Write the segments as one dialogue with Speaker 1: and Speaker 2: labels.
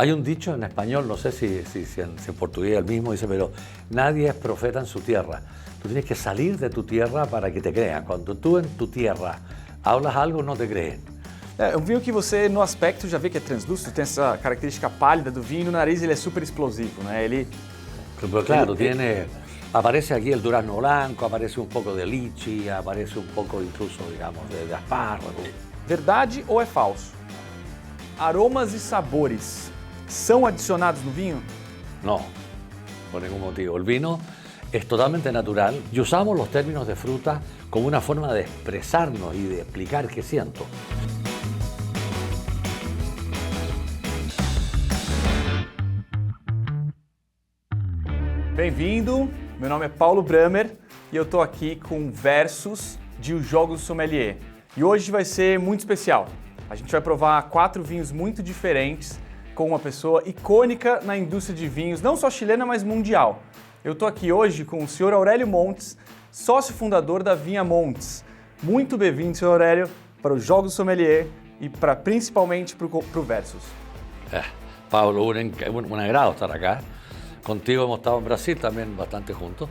Speaker 1: Hay un dicho en español, no sé si en portugués es el mismo, dice, pero nadie es profeta en su tierra. Tú tienes que salir de tu tierra para que te crean. Cuando tú en tu tierra hablas algo, no te creen.
Speaker 2: Um vinho que você, no aspecto, já vê que é translúcido, tem essa característica pálida do vinho, no nariz ele é super explosivo, né?
Speaker 1: Pero claro, aparece aquí el durazno blanco, aparece un poco de lichi, aparece un poco incluso, digamos, de espárrago.
Speaker 2: Verdade ou é falso? Aromas e sabores são adicionados no vinho?
Speaker 1: No, por ningún motivo. El vino es totalmente natural y usamos los términos de fruta como una forma de expresarnos y de explicar qué siento.
Speaker 2: Bem-vindo, meu nome é Paulo Bramer e eu tô aqui com Versus de Os Jogos Sommelier. E hoje vai ser muito especial. A gente vai provar 4 vinhos muito diferentes com uma pessoa icônica na indústria de vinhos, não só chilena, mas mundial. Eu tô aqui hoje com o senhor Aurélio Montes, sócio fundador da Vinha Montes. Muito bem-vindo, senhor Aurélio, para Os Jogos Sommelier e principalmente para o Versus.
Speaker 1: Pablo, un agrado estar acá. Contigo hemos estado en Brasil también bastante juntos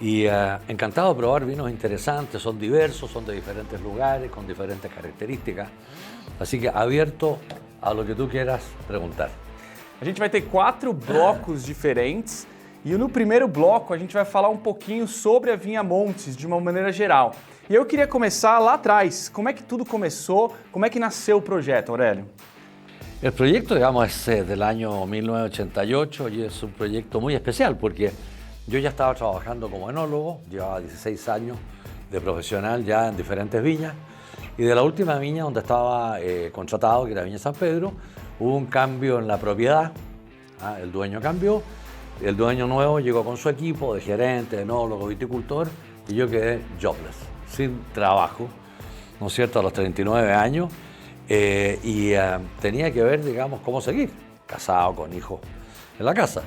Speaker 1: y encantado de probar vinos interesantes, son diversos, son de diferentes lugares, con diferentes características, así que abierto a lo que tú quieras preguntar.
Speaker 2: A gente vai ter 4 blocos diferentes e no primeiro bloco a gente vai falar um pouquinho sobre a Vinha Montes de uma maneira geral. E eu queria começar lá atrás, como é que tudo começou, como é que nasceu o projeto, Aurélio?
Speaker 1: El proyecto, digamos, es del año 1988 y es un proyecto muy especial porque yo ya estaba trabajando como enólogo, llevaba 16 años de profesional ya en diferentes viñas y de la última viña donde estaba contratado, que era Viña San Pedro, hubo un cambio en la propiedad, el dueño cambió, el dueño nuevo llegó con su equipo de gerente, enólogo, viticultor y yo quedé jobless, sin trabajo, ¿no es cierto?, a los 39 años. Tenía que ver, digamos, cómo seguir, casado, con hijos en la casa.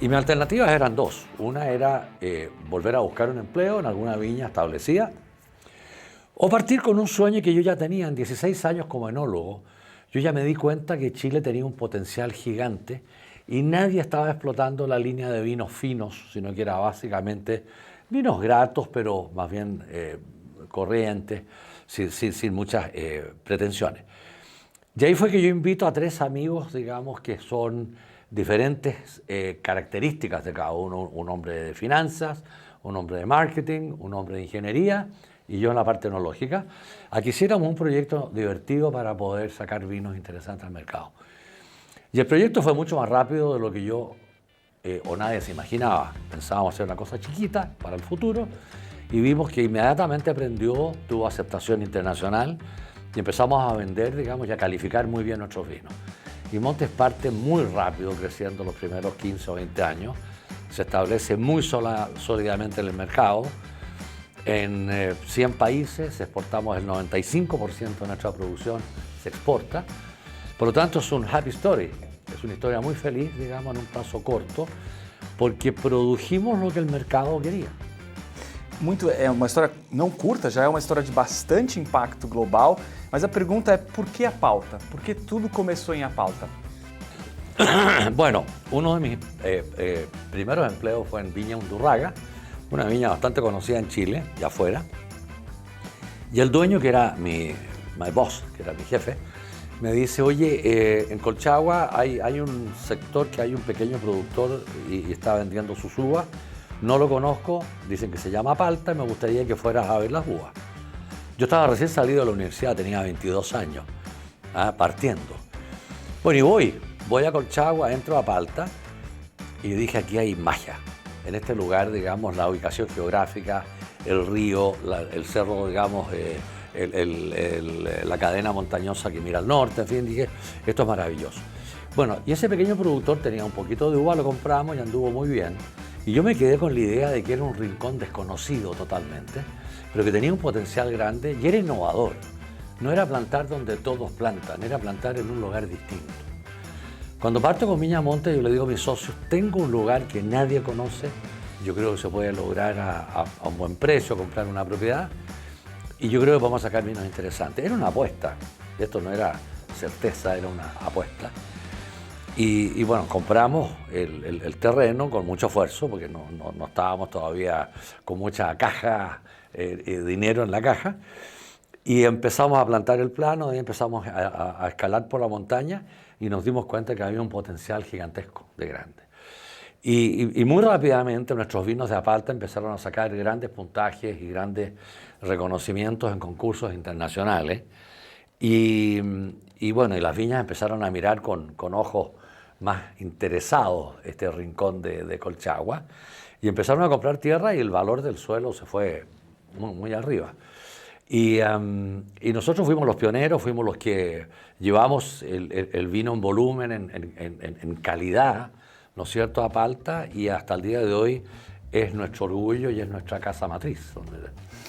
Speaker 1: Y mis alternativas eran 2. Una era volver a buscar un empleo en alguna viña establecida o partir con un sueño que yo ya tenía en 16 años como enólogo. Yo ya me di cuenta que Chile tenía un potencial gigante y nadie estaba explotando la línea de vinos finos, sino que era básicamente vinos gratos, pero más bien corrientes, sin muchas pretensiones. Y ahí fue que yo invito a 3 amigos, digamos, que son diferentes características de cada uno. Un hombre de finanzas, un hombre de marketing, un hombre de ingeniería y yo en la parte enológica, a que hiciéramos un proyecto divertido para poder sacar vinos interesantes al mercado. Y el proyecto fue mucho más rápido de lo que yo o nadie se imaginaba. Pensábamos hacer una cosa chiquita para el futuro, y vimos que inmediatamente tuvo aceptación internacional y empezamos a vender, digamos, y a calificar muy bien nuestros vinos. Y Montes parte muy rápido, creciendo los primeros 15 o 20 años, se establece muy sólidamente en el mercado. En 100 países exportamos el 95% de nuestra producción, se exporta. Por lo tanto, es un happy story, es una historia muy feliz, digamos, en un plazo corto, porque produjimos lo que el mercado quería.
Speaker 2: É uma história não curta, já é uma história de bastante impacto global, mas a pergunta é por que a pauta? Por que tudo começou em A Pauta?
Speaker 1: Bueno, uno de mis primeros empleos fue en Viña Undurraga, una viña bastante conocida en Chile y afuera, y el dueño, que era my boss, que era mi jefe, me dice, oye, en Colchagua hay un sector que hay un pequeño productor y está vendiendo sus uvas. No lo conozco, dicen que se llama Palta y me gustaría que fueras a ver las uvas. Yo estaba recién salido de la universidad, tenía 22 años, partiendo. Bueno, y voy a Colchagua, entro a Palta y dije, aquí hay magia. En este lugar, digamos, la ubicación geográfica, el río, el cerro, digamos, la cadena montañosa que mira al norte, en fin, dije, esto es maravilloso. Bueno, y ese pequeño productor tenía un poquito de uva, lo compramos y anduvo muy bien. Y yo me quedé con la idea de que era un rincón desconocido totalmente, pero que tenía un potencial grande y era innovador. No era plantar donde todos plantan, era plantar en un lugar distinto. Cuando parto con Viña Montes, yo le digo a mis socios, tengo un lugar que nadie conoce, yo creo que se puede lograr a un buen precio, comprar una propiedad, y yo creo que vamos a sacar vinos interesantes. Era una apuesta, esto no era certeza, era una apuesta. Y bueno, compramos el terreno con mucho esfuerzo, porque no estábamos todavía con mucha caja, dinero en la caja. Y empezamos a plantar el plano y empezamos a escalar por la montaña y nos dimos cuenta que había un potencial gigantesco de grande. Y muy rápidamente nuestros vinos de Apalta empezaron a sacar grandes puntajes y grandes reconocimientos en concursos internacionales. Y bueno, y las viñas empezaron a mirar con ojos más interesados este rincón de Colchagua y empezaron a comprar tierra y el valor del suelo se fue muy arriba. Y nosotros fuimos los pioneros, fuimos los que llevamos el vino en volumen, en calidad, ¿no es cierto?, a Apalta, y hasta el día de hoy es nuestro orgullo y es nuestra casa matriz, donde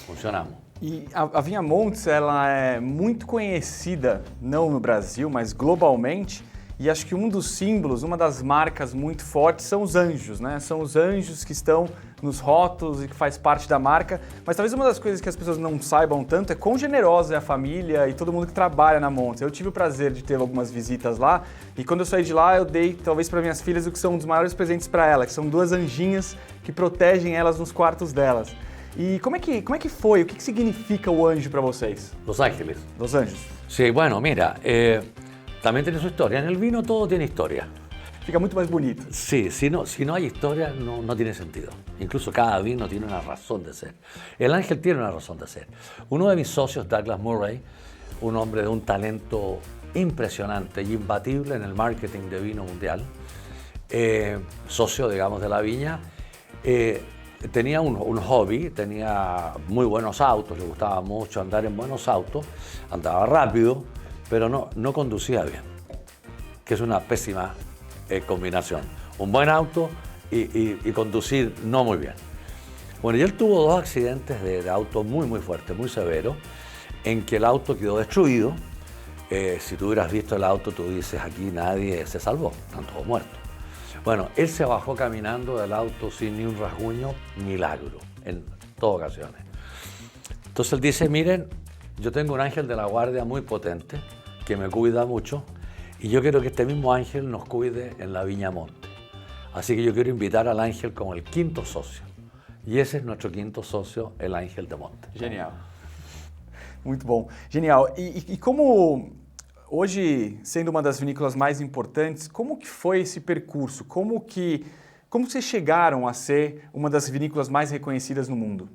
Speaker 1: funcionamos.
Speaker 2: E a Vinha Montes, ela é muito conhecida, não no Brasil, mas globalmente, e acho que um dos símbolos, uma das marcas muito fortes são os anjos, né? São os anjos que estão nos rótulos e que faz parte da marca, mas talvez uma das coisas que as pessoas não saibam tanto é quão generosa é a família e todo mundo que trabalha na Montes. Eu tive o prazer de ter algumas visitas lá, e quando eu saí de lá eu dei, talvez para minhas filhas, o que são um dos maiores presentes para elas, que são duas anjinhas que protegem elas nos quartos delas. E como é que foi? O que significa o anjo para vocês?
Speaker 1: Los Ángeles.
Speaker 2: Los anjos.
Speaker 1: Sí, bueno, mira, también tiene su historia. En el vino todo tiene historia.
Speaker 2: Fica muito mais bonito.
Speaker 1: Sí, si no hay historia no tiene sentido. Incluso cada vino tiene una razón de ser. El ángel tiene una razón de ser. Uno de mis socios, Douglas Murray, un hombre de un talento impresionante y imbatible en el marketing de vino mundial, socio, digamos, de la viña, tenía un hobby, tenía muy buenos autos, le gustaba mucho andar en buenos autos, andaba rápido, pero no conducía bien, que es una pésima combinación. Un buen auto y conducir no muy bien. Bueno, y él tuvo dos accidentes de auto muy fuertes, muy severos, en que el auto quedó destruido. Si tú hubieras visto el auto, tú dices, aquí nadie se salvó, están todos muertos. Bueno, él se bajó caminando del auto sin ni un rasguño, milagro, en todas ocasiones. Entonces él dice, miren, yo tengo un ángel de la guardia muy potente, que me cuida mucho, y yo quiero que este mismo ángel nos cuide en la Viña Monte. Así que yo quiero invitar al ángel como el quinto socio. Y ese es nuestro quinto socio, el ángel de Monte.
Speaker 2: Genial. Muito bom. Genial. E como... Hoje, sendo uma das vinícolas mais importantes, como que foi esse percurso? Como vocês chegaram a ser uma das vinícolas mais reconhecidas no mundo?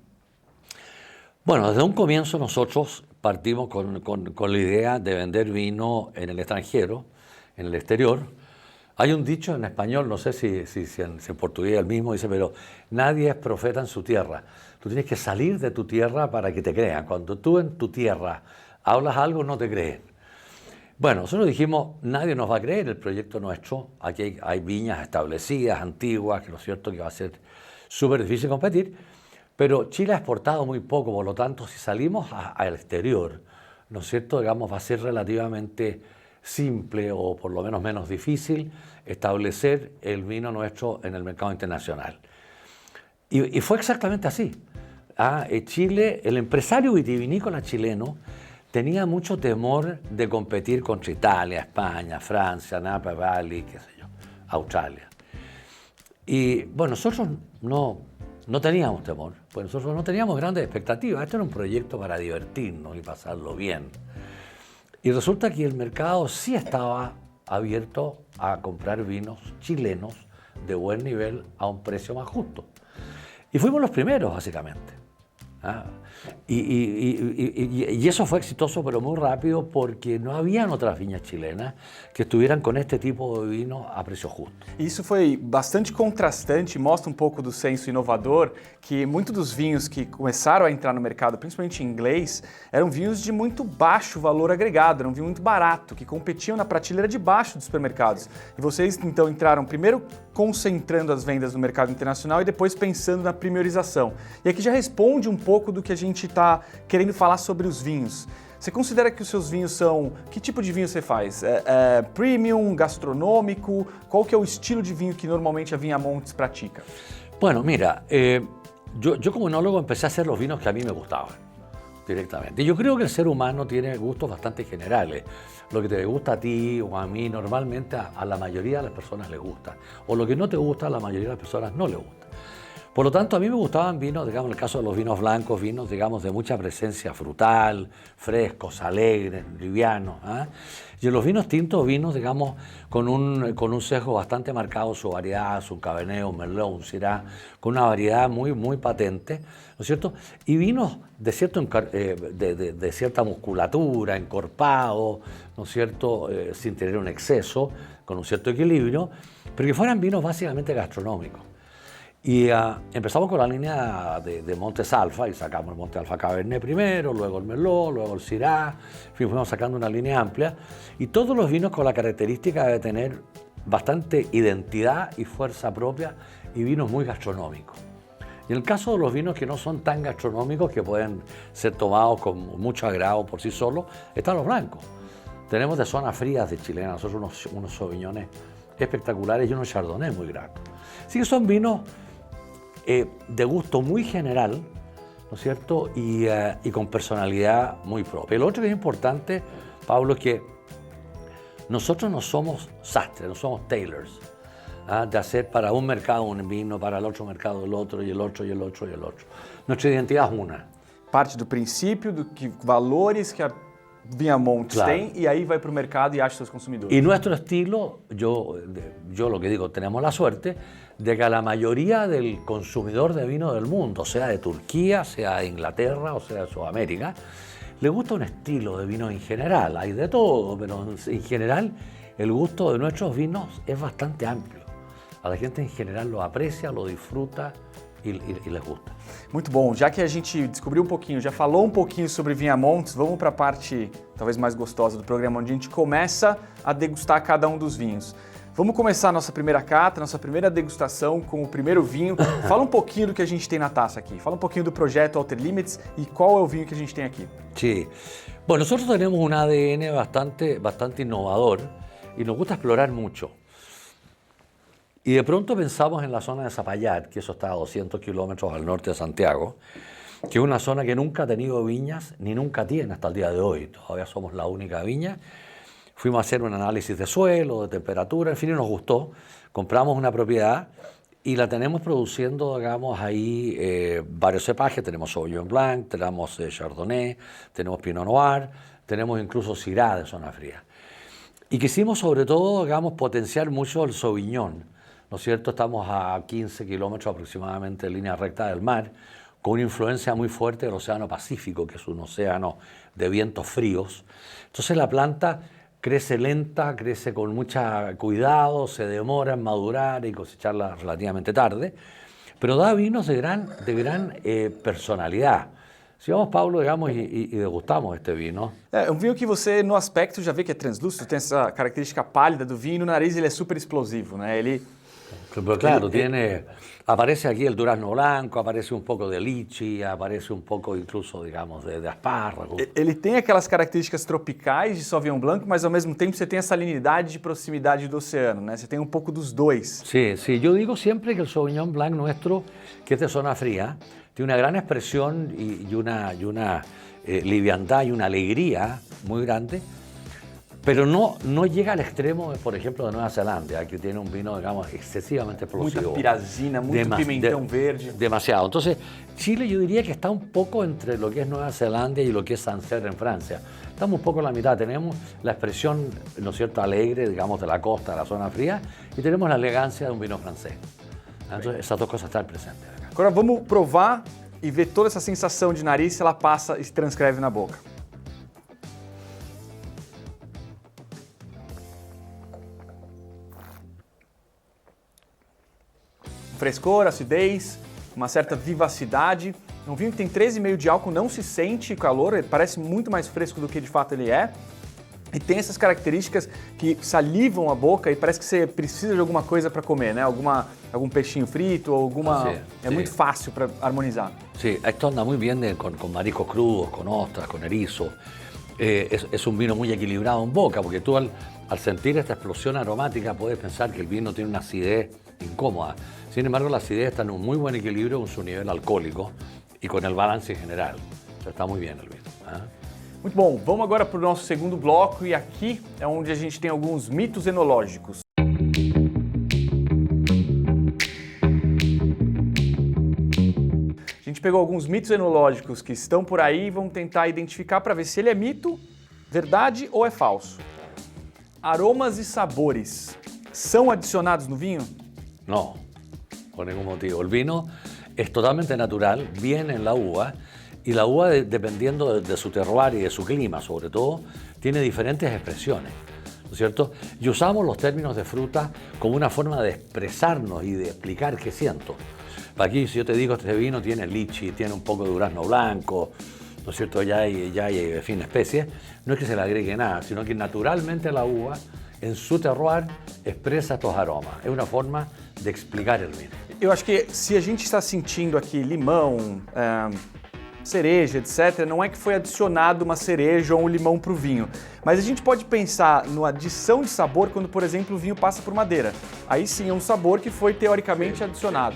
Speaker 1: Bueno, desde un comienzo nosotros partimos con la idea de vender vino en el extranjero, en el exterior. Hay un dicho en español, no sé si en portugués es el mismo, dice, pero nadie es profeta en su tierra. Tú tienes que salir de tu tierra para que te crean. Cuando tú en tu tierra hablas algo, no te creen. Bueno, nosotros dijimos, nadie nos va a creer el proyecto nuestro. Aquí hay viñas establecidas, antiguas, que no es cierto que va a ser súper difícil competir, pero Chile ha exportado muy poco, por lo tanto, si salimos al exterior, ¿no es cierto?, digamos, va a ser relativamente simple o por lo menos difícil establecer el vino nuestro en el mercado internacional. Y fue exactamente así. Chile, el empresario vitivinícola chileno, tenía mucho temor de competir contra Italia, España, Francia, Napa Valley, qué sé yo, Australia. Y bueno, nosotros no teníamos temor, pues nosotros no teníamos grandes expectativas. Esto era un proyecto para divertirnos y pasarlo bien. Y resulta que el mercado sí estaba abierto a comprar vinos chilenos de buen nivel a un precio más justo. Y fuimos los primeros, básicamente. Y eso fue exitoso, pero muy rápido, porque no habían otras viñas chilenas que estuvieran com este tipo de vino a preço justo.
Speaker 2: Isso foi bastante contrastante, mostra um pouco do senso inovador, que muitos dos vinhos que começaram a entrar no mercado, principalmente em inglês, eram vinhos de muito baixo valor agregado, eram vinhos muito barato, que competiam na prateleira de baixo dos supermercados. E vocês então entraram primeiro concentrando as vendas no mercado internacional e depois pensando na priorização. E aqui já responde um pouco do que a gente está querendo falar sobre os vinhos. Você considera que os seus vinhos são... Que tipo de vinho você faz? Premium, gastronômico? Qual que é o estilo de vinho que normalmente a Vinha Montes pratica?
Speaker 1: Bueno, mira, yo como enólogo empecé a hacer los vinos que a mí me gustaban. directamente. Y yo creo que el ser humano tiene gustos bastante generales. Lo que te gusta a ti o a mí, normalmente a la mayoría de las personas les gusta. O lo que no te gusta, a la mayoría de las personas no les gusta. Por lo tanto, a mí me gustaban vinos, digamos, en el caso de los vinos blancos, vinos, digamos, de mucha presencia frutal, frescos, alegres, livianos. ¿Eh? Y en los vinos tintos, vinos, digamos, con un sesgo bastante marcado, su variedad, su cabernet, un merlot, un syrah, con una variedad muy, muy patente, ¿no es cierto? Y vinos de cierta musculatura, encorpados, ¿no es cierto?, sin tener un exceso, con un cierto equilibrio, pero que fueran vinos básicamente gastronómicos. Y empezamos con la línea de Montes Alfa, y sacamos el Montes Alfa Cabernet primero, luego el Merlot, luego el Syrah, en fin, fuimos sacando una línea amplia, y todos los vinos con la característica de tener bastante identidad y fuerza propia, y vinos muy gastronómicos. Y en el caso de los vinos que no son tan gastronómicos, que pueden ser tomados con mucho agrado por sí solos, están los blancos. Tenemos de zonas frías de Chile, nosotros unos sauvignones espectaculares y unos chardonnay muy gratos. Así que son vinos de gusto muy general, ¿no es cierto?, y con personalidad muy propia. Lo otro que es importante, Pablo, es que nosotros no somos sastres, no somos tailors, de hacer para un mercado un vino, para el otro mercado el otro, y el otro, y el otro, y el otro. Nuestra identidad es una.
Speaker 2: Parte do princípio, valores que a Vinha Montes tem, y ahí va para el mercado y acha sus consumidores.
Speaker 1: Y nuestro estilo, yo lo que digo, tenemos la suerte de que a la mayoría del consumidor de vino del mundo, sea de Turquía, sea de Inglaterra o sea de Sudamérica, le gusta un estilo de vino en general. Hay de todo, pero en general el gusto de nuestros vinos es bastante amplio. A la gente en general lo aprecia, lo disfruta e les gusta.
Speaker 2: Muito bom. Já que a gente descobriu um pouquinho, já falou um pouquinho sobre Vinha Montes, vamos para a parte talvez mais gostosa do programa, onde a gente começa a degustar cada um dos vinhos. Vamos começar a nossa primeira cata, nossa primeira degustação com o primeiro vinho. Fala um pouquinho do que a gente tem na taça aqui. Fala um pouquinho do projeto Outer Limits e qual é o vinho que a gente tem aqui.
Speaker 1: Sí. Bueno, nosotros tenemos un ADN bastante innovador y nos gusta explorar mucho. Y de pronto pensamos en la zona de Zapallar, que eso está a 200 kilómetros al norte de Santiago, que es una zona que nunca ha tenido viñas ni nunca tiene hasta el día de hoy. Todavía somos la única viña. Fuimos a hacer un análisis de suelo, de temperatura, en fin, y nos gustó. Compramos una propiedad y la tenemos produciendo, digamos, ahí varios cepajes. Tenemos Sauvignon Blanc, tenemos Chardonnay, tenemos Pinot Noir, tenemos incluso Syrah de zona fría. Y quisimos, sobre todo, digamos, potenciar mucho el Sauvignon, ¿no es cierto? Estamos a 15 kilómetros aproximadamente en línea recta del mar, con una influencia muy fuerte del Océano Pacífico, que es un océano de vientos fríos. Entonces la planta crece lenta, crece con mucho cuidado, se demora en madurar y cosecharla relativamente tarde, pero da vinos de gran personalidad. Si vamos, Pablo, digamos, y degustamos este vino.
Speaker 2: É um vinho que você, no aspecto, já vê que é translúcido, tem essa característica pálida do vinho, no nariz ele é super explosivo, né?
Speaker 1: Pero claro, aparece aquí el durazno blanco, aparece un poco de lichi, aparece un poco incluso, digamos, de espárrago.
Speaker 2: Ele tem aquelas características tropicais de Sauvignon Blanc, mas ao mesmo tempo você tem a salinidade de proximidade do oceano, né? Você tem um pouco dos dois.
Speaker 1: Sí, sí, yo digo siempre que el Sauvignon Blanc nuestro, que es de zona fría, tiene una gran expresión y una liviandad y una alegría muy grande, pero no llega al extremo, por ejemplo, de Nueva Zelanda, que tiene un vino, digamos, excesivamente explosivo.
Speaker 2: Muita pirazina, muito pimentão verde.
Speaker 1: Demasiado. Entonces, Chile yo diría que está un poco entre lo que es Nueva Zelanda y lo que es Sancerre en Francia. Estamos un poco en la mitad. Tenemos la expresión, ¿no es cierto?, alegre, digamos, de la costa, de la zona fría, y tenemos la elegancia de un vino francés. Entonces, esas dos cosas están presentes acá.
Speaker 2: Agora vamos provar e ver toda essa sensação de nariz, se ela passa e se transcreve na boca. Frescor, acidez, uma certa vivacidade. É um vinho que tem 13,5 de álcool, não se sente calor, ele parece muito mais fresco do que de fato ele é. E tem essas características que salivam a boca e parece que você precisa de alguma coisa para comer, né? Algum peixinho frito, alguma...
Speaker 1: Sí.
Speaker 2: Muito fácil para harmonizar.
Speaker 1: Sí, esto anda muy bien con mariscos crudos, con ostras, con erizo. Es un vino muy equilibrado en boca, porque tú al sentir esta explosión aromática puedes pensar que el vino tiene una acidez incómoda. Sin embargo, la acidez está en un muy buen equilibrio con su nivel alcohólico y con el balance en general. está muy bien el vino. ¿Eh?
Speaker 2: Muito bom, vamos agora para o nosso segundo bloco e aqui é onde a gente tem alguns mitos enológicos. A gente pegou alguns mitos enológicos que estão por aí e vamos tentar identificar para ver se ele é mito, verdade ou é falso. Aromas e sabores são adicionados no vinho?
Speaker 1: No, por ningún motivo. El vino es totalmente natural, viene en la uva, y la uva, dependiendo de su terroir y de su clima, sobre todo, tiene diferentes expresiones, ¿no es cierto? Y usamos los términos de fruta como una forma de expresarnos y de explicar qué siento. Aquí, si yo te digo, este vino tiene lichi, tiene un poco de durazno blanco, ¿no es cierto? Ya hay en fin, especies, no es que se le agregue nada, sino que naturalmente la uva, en su terroir, expresa estos aromas. Es una forma de explicar el vino.
Speaker 2: Eu acho que se a gente está sentindo aqui limão, cereja, etc., não é que foi adicionado uma cereja ou um limão para o vinho. Mas a gente pode pensar na adição de sabor quando, por exemplo, o vinho passa por madeira. Aí sim é um sabor que foi teoricamente adicionado.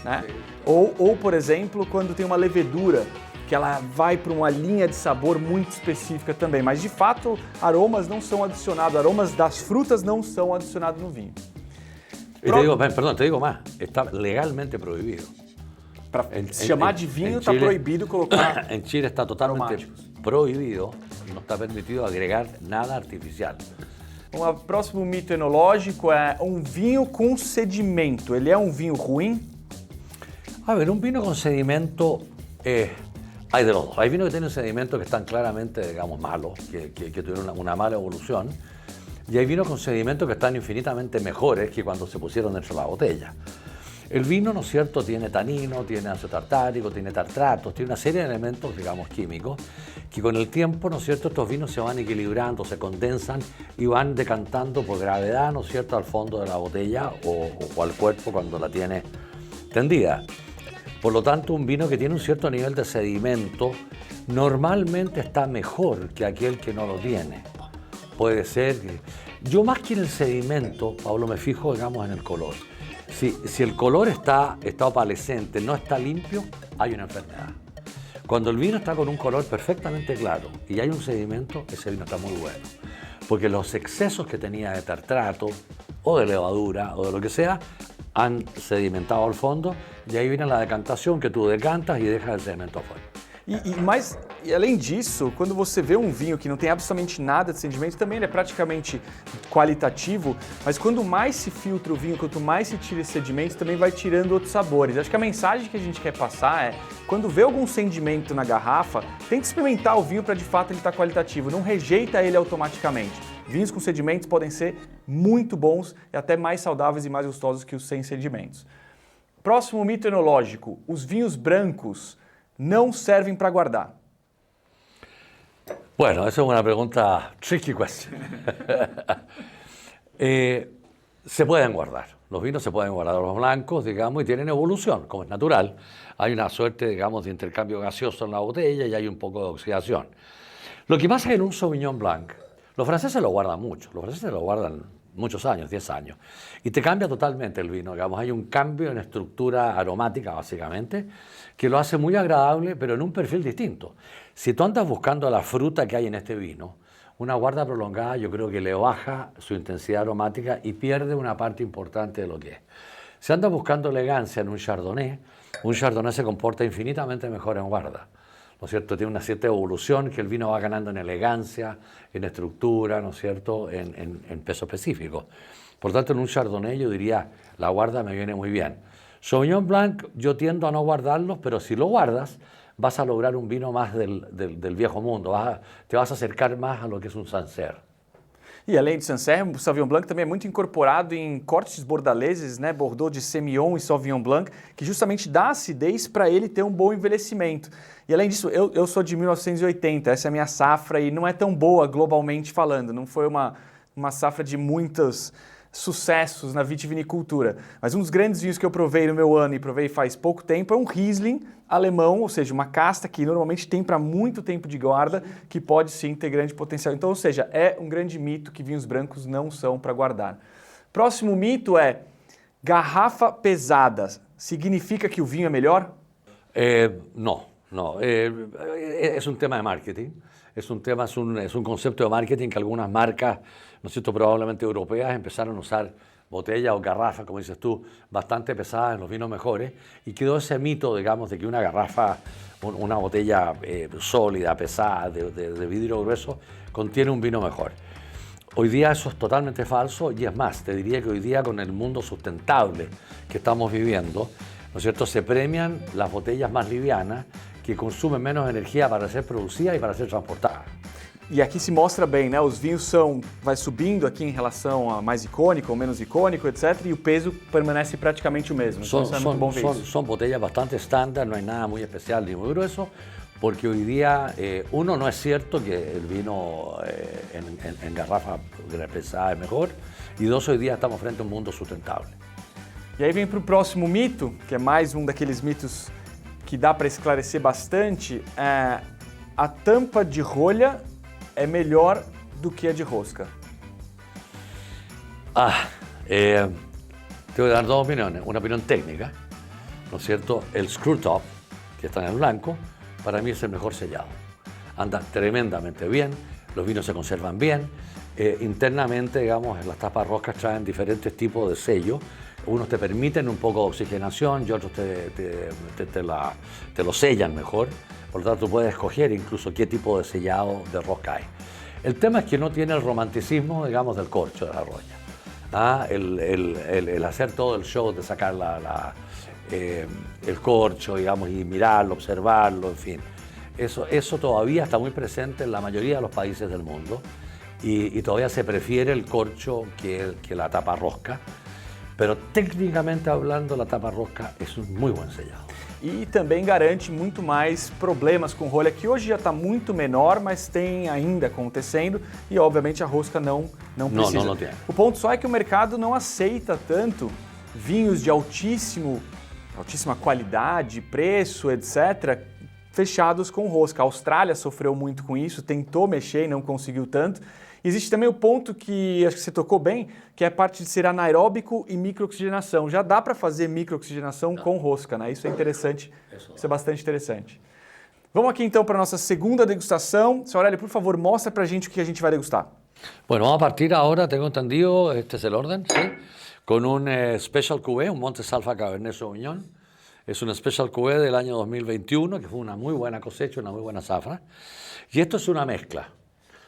Speaker 2: Né? Ou, por exemplo, quando tem uma levedura, que ela vai para uma linha de sabor muito específica também. Mas, de fato, aromas não são adicionados, aromas das frutas não são adicionados no vinho.
Speaker 1: Y te digo, perdón, te digo más, está legalmente prohibido.
Speaker 2: Para chamar de vinho está proibido colocar.
Speaker 1: En Chile está totalmente prohibido, no está permitido agregar nada artificial.
Speaker 2: O próximo mito enológico é um vinho com sedimento. Ele é um vinho ruim?
Speaker 1: A ver, un vino con sedimento, hay de los dos. Hay vinos que tienen sedimentos que están claramente, digamos, malos, que tuvieron una mala evolución. Y hay vinos con sedimentos que están infinitamente mejores que cuando se pusieron dentro de la botella. El vino, ¿no es cierto?, tiene tanino, tiene ácido tartárico, tiene tartratos, tiene una serie de elementos, digamos, químicos, que con el tiempo, ¿no es cierto?, estos vinos se van equilibrando, se condensan y van decantando por gravedad, ¿no es cierto?, al fondo de la botella o al cuerpo cuando la tiene tendida. Por lo tanto, un vino que tiene un cierto nivel de sedimento normalmente está mejor que aquel que no lo tiene. Puede ser que... Yo más que en el sedimento, Pablo, me fijo, digamos, en el color. Si el color está opalescente, no está limpio, hay una enfermedad. Cuando el vino está con un color perfectamente claro y hay un sedimento, ese vino está muy bueno. Porque los excesos que tenía de tartrato o de levadura o de lo que sea han sedimentado al fondo y ahí viene la decantación que tú decantas y dejas el sedimento afuera.
Speaker 2: E além disso, quando você vê um vinho que não tem absolutamente nada de sedimento, também ele é praticamente qualitativo, mas quando mais se filtra o vinho, quanto mais se tira esse sedimento, também vai tirando outros sabores. Acho que a mensagem que a gente quer passar é, quando vê algum sedimento na garrafa, tenta experimentar o vinho para de fato ele estar qualitativo, não rejeita ele automaticamente. Vinhos com sedimentos podem ser muito bons e até mais saudáveis e mais gostosos que os sem sedimentos. Próximo mito enológico, os vinhos brancos não servem para guardar.
Speaker 1: Bueno, esa es una pregunta tricky question. Se pueden guardar. Los vinos se pueden guardar, los blancos, digamos, y tienen evolución, como es natural. Hay una suerte, digamos, de intercambio gaseoso en la botella y hay un poco de oxidación. Lo que pasa es que en un Sauvignon Blanc, los franceses lo guardan mucho. Los franceses lo guardan muchos años, 10 años. Y te cambia totalmente el vino, digamos. Hay un cambio en estructura aromática, básicamente, que lo hace muy agradable, pero en un perfil distinto. Si tú andas buscando la fruta que hay en este vino, una guarda prolongada yo creo que le baja su intensidad aromática y pierde una parte importante de lo que es. Si andas buscando elegancia en un Chardonnay se comporta infinitamente mejor en guarda. ¿No es cierto? Tiene una cierta evolución que el vino va ganando en elegancia, en estructura, ¿no es cierto?, en peso específico. Por tanto, en un Chardonnay yo diría, la guarda me viene muy bien. Sauvignon Blanc yo tiendo a no guardarlos, pero si lo guardas, vas a lograr un vino más del viejo mundo, te vas a acercar más a lo que es un Sancerre.
Speaker 2: E além de Sancerre, o Sauvignon Blanc também é muito incorporado em cortes bordaleses, né, Bordeaux de Semillon e Sauvignon Blanc, que justamente dá acidez para ele ter um bom envelhecimento. E além disso, eu sou de 1980, essa é a minha safra e não é tão boa globalmente falando, não foi uma safra de muitos sucessos na vitivinicultura. Mas um dos grandes vinhos que eu provei no meu ano e provei faz pouco tempo é um Riesling alemão, ou seja, uma casta que normalmente tem para muito tempo de guarda, que pode sim ter grande potencial. Então, ou seja, é um grande mito que vinhos brancos não são para guardar. Próximo mito é garrafa pesada. Significa que o vinho é melhor?
Speaker 1: No, no. Es un tema de marketing. Es un concepto de marketing que algunas marcas, ¿no es cierto?, probablemente europeas, empezaron a usar botellas o garrafas, como dices tú, bastante pesadas en los vinos mejores, y quedó ese mito, digamos, de que una garrafa, una botella sólida, pesada, de vidrio grueso, contiene un vino mejor. Hoy día eso es totalmente falso, y es más, te diría que hoy día, con el mundo sustentable que estamos viviendo, ¿no es cierto?, se premian las botellas más livianas, que consumen menos energia para ser producidas e para ser transportadas.
Speaker 2: E aqui se mostra bem, né? Os vinhos vai subindo aqui em relação a mais icônico ou menos icônico, etc. E o peso permanece praticamente o mesmo. Então isso é muito bom ver isso.
Speaker 1: Son botellas bastante estándar, no hay nada muy especial ni muy grueso, porque hoy día, uno, no es cierto que el vino en garrafa pesada es mejor, y dos, hoy día estamos frente a un mundo sustentable.
Speaker 2: E aí vem para o próximo mito, que é mais um daqueles mitos que dá para esclarecer bastante. A tampa de rolha é melhor do que a de rosca.
Speaker 1: Te voy a dar dos opiniones. Una opinión técnica, ¿no es cierto? El screw top, que está en el blanco, para mí es el mejor sellado. Anda tremendamente bien, los vinos se conservan bien. Internamente, digamos, las tapas roscas traen diferentes tipos de sello. Unos te permiten un poco de oxigenación y otros te lo sellan mejor. Por lo tanto, tú puedes escoger incluso qué tipo de sellado de rosca hay. El tema es que no tiene el romanticismo, digamos, del corcho de la roya. El hacer todo el show de sacar el corcho, digamos, y mirarlo, observarlo, en fin. Eso todavía está muy presente en la mayoría de los países del mundo, y todavía se prefiere el corcho que la tapa rosca. Pero técnicamente hablando, la tapa rosca es un muy buen sellado.
Speaker 2: E também garante muito mais problemas com rolha, que hoje já está muito menor, mas tem ainda acontecendo, e obviamente a rosca não precisa.
Speaker 1: Não tem.
Speaker 2: O ponto só é que o mercado não aceita tanto vinhos de altíssima qualidade, preço, etc., fechados com rosca. A Austrália sofreu muito com isso, tentou mexer e não conseguiu tanto. Existe também o ponto que acho que você tocou bem, que é a parte de ser anaeróbico e microoxigenação. Já dá para fazer microoxigenação com rosca, né? Isso é interessante, isso é bastante interessante. Vamos aqui então para a nossa segunda degustação. Sr. Aurélio, por favor, mostra para a gente o que a gente vai degustar.
Speaker 1: Bueno, vamos a partir ahora, tengo entendido, este es el orden, ¿sí? Con un Special Cuvée, un Montes Alpha Cabernet Sauvignon. Es un Special Cuvée del año 2021, que fue una muy buena cosecha, una muy buena zafra. Y esto es una mezcla.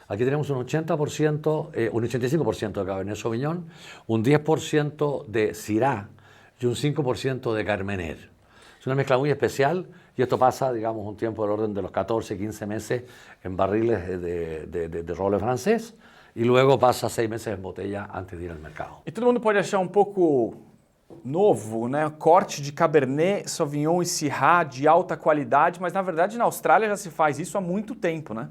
Speaker 1: Aquí tenemos un 80%, un 85% de Cabernet Sauvignon, un 10% de Syrah y un 5% de Carmener. Es una mezcla muy especial, y esto pasa, digamos, un tiempo del orden de los 14, 15 meses en barriles de roble francés, y luego pasa 6 meses en botella antes de ir al mercado.
Speaker 2: E todo mundo pode achar um pouco novo, né? Corte de Cabernet Sauvignon e Syrah de alta qualidade, mas na verdade na Austrália já se faz isso há muito tempo, né?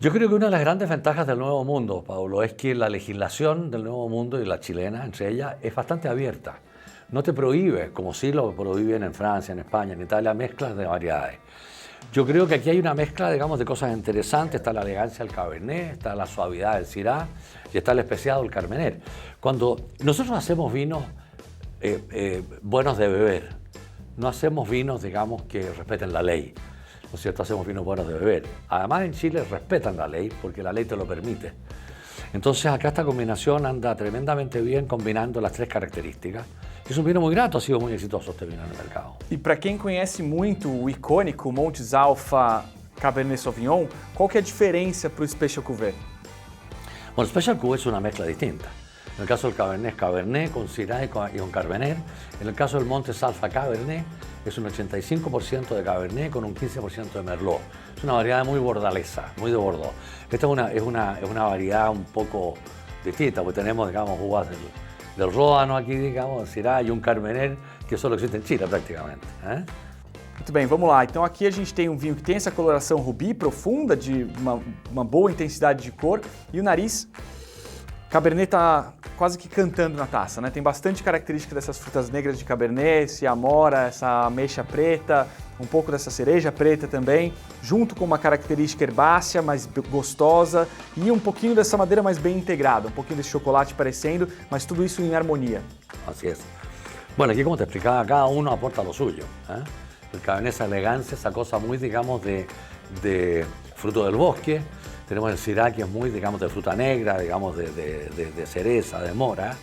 Speaker 1: Yo creo que una de las grandes ventajas del Nuevo Mundo, Paulo, es que la legislación del Nuevo Mundo y la chilena, entre ellas, es bastante abierta. No te prohíbe, como sí lo prohíben en Francia, en España, en Italia, mezclas de variedades. Yo creo que aquí hay una mezcla, digamos, de cosas interesantes. Está la elegancia del Cabernet, está la suavidad del Syrah y está el especiado del Carmener. Cuando nosotros hacemos vinos buenos de beber, no hacemos vinos, digamos, que respeten la ley. ¿No es cierto? Hacemos vinos buenos de beber. Además, en Chile respetan la ley porque la ley te lo permite. Entonces, acá esta combinación anda tremendamente bien, combinando las 3 características. Es un vino muy grato, ha sido muy exitoso este vino en el mercado.
Speaker 2: E para quem conhece muito o icônico Montes Alpha Cabernet Sauvignon, qual que é a diferença para o Special Cuvée?
Speaker 1: Bueno, el Special Cuvée es una mezcla distinta. En el caso del Cabernet, Cabernet con Syrah y con Carmener. En el caso del Montes Alpha Cabernet, es un 85% de Cabernet con un 15% de Merlot. Es una variedad muy bordalesa, muy de Bordeaux. Esta es una variedad un poco distinta, porque tenemos, digamos, uvas del Ródano aquí, digamos, Syrah y un Carmener que solo existe en Chile prácticamente.
Speaker 2: Muito bem, vamos lá. Então aqui a gente tem um vinho que tem essa coloração rubi profunda, de uma boa intensidade de cor, e o nariz, Cabernet está quase que cantando na taça, né? Tem bastante característica dessas frutas negras de Cabernet, esse amora, essa ameixa preta, um pouco dessa cereja preta também, junto com uma característica herbácea, mais gostosa, e um pouquinho dessa madeira mais bem integrada, um pouquinho desse chocolate parecendo, mas tudo isso em harmonia.
Speaker 1: Así es. Bueno, aquí como te explicaba, cada uno aporta lo suyo. el Cabernet esa elegancia, esa cosa muy, digamos, de fruto del bosque. Tenemos el Syrah, que es muy, digamos, de fruta negra, digamos, de cereza, de mora,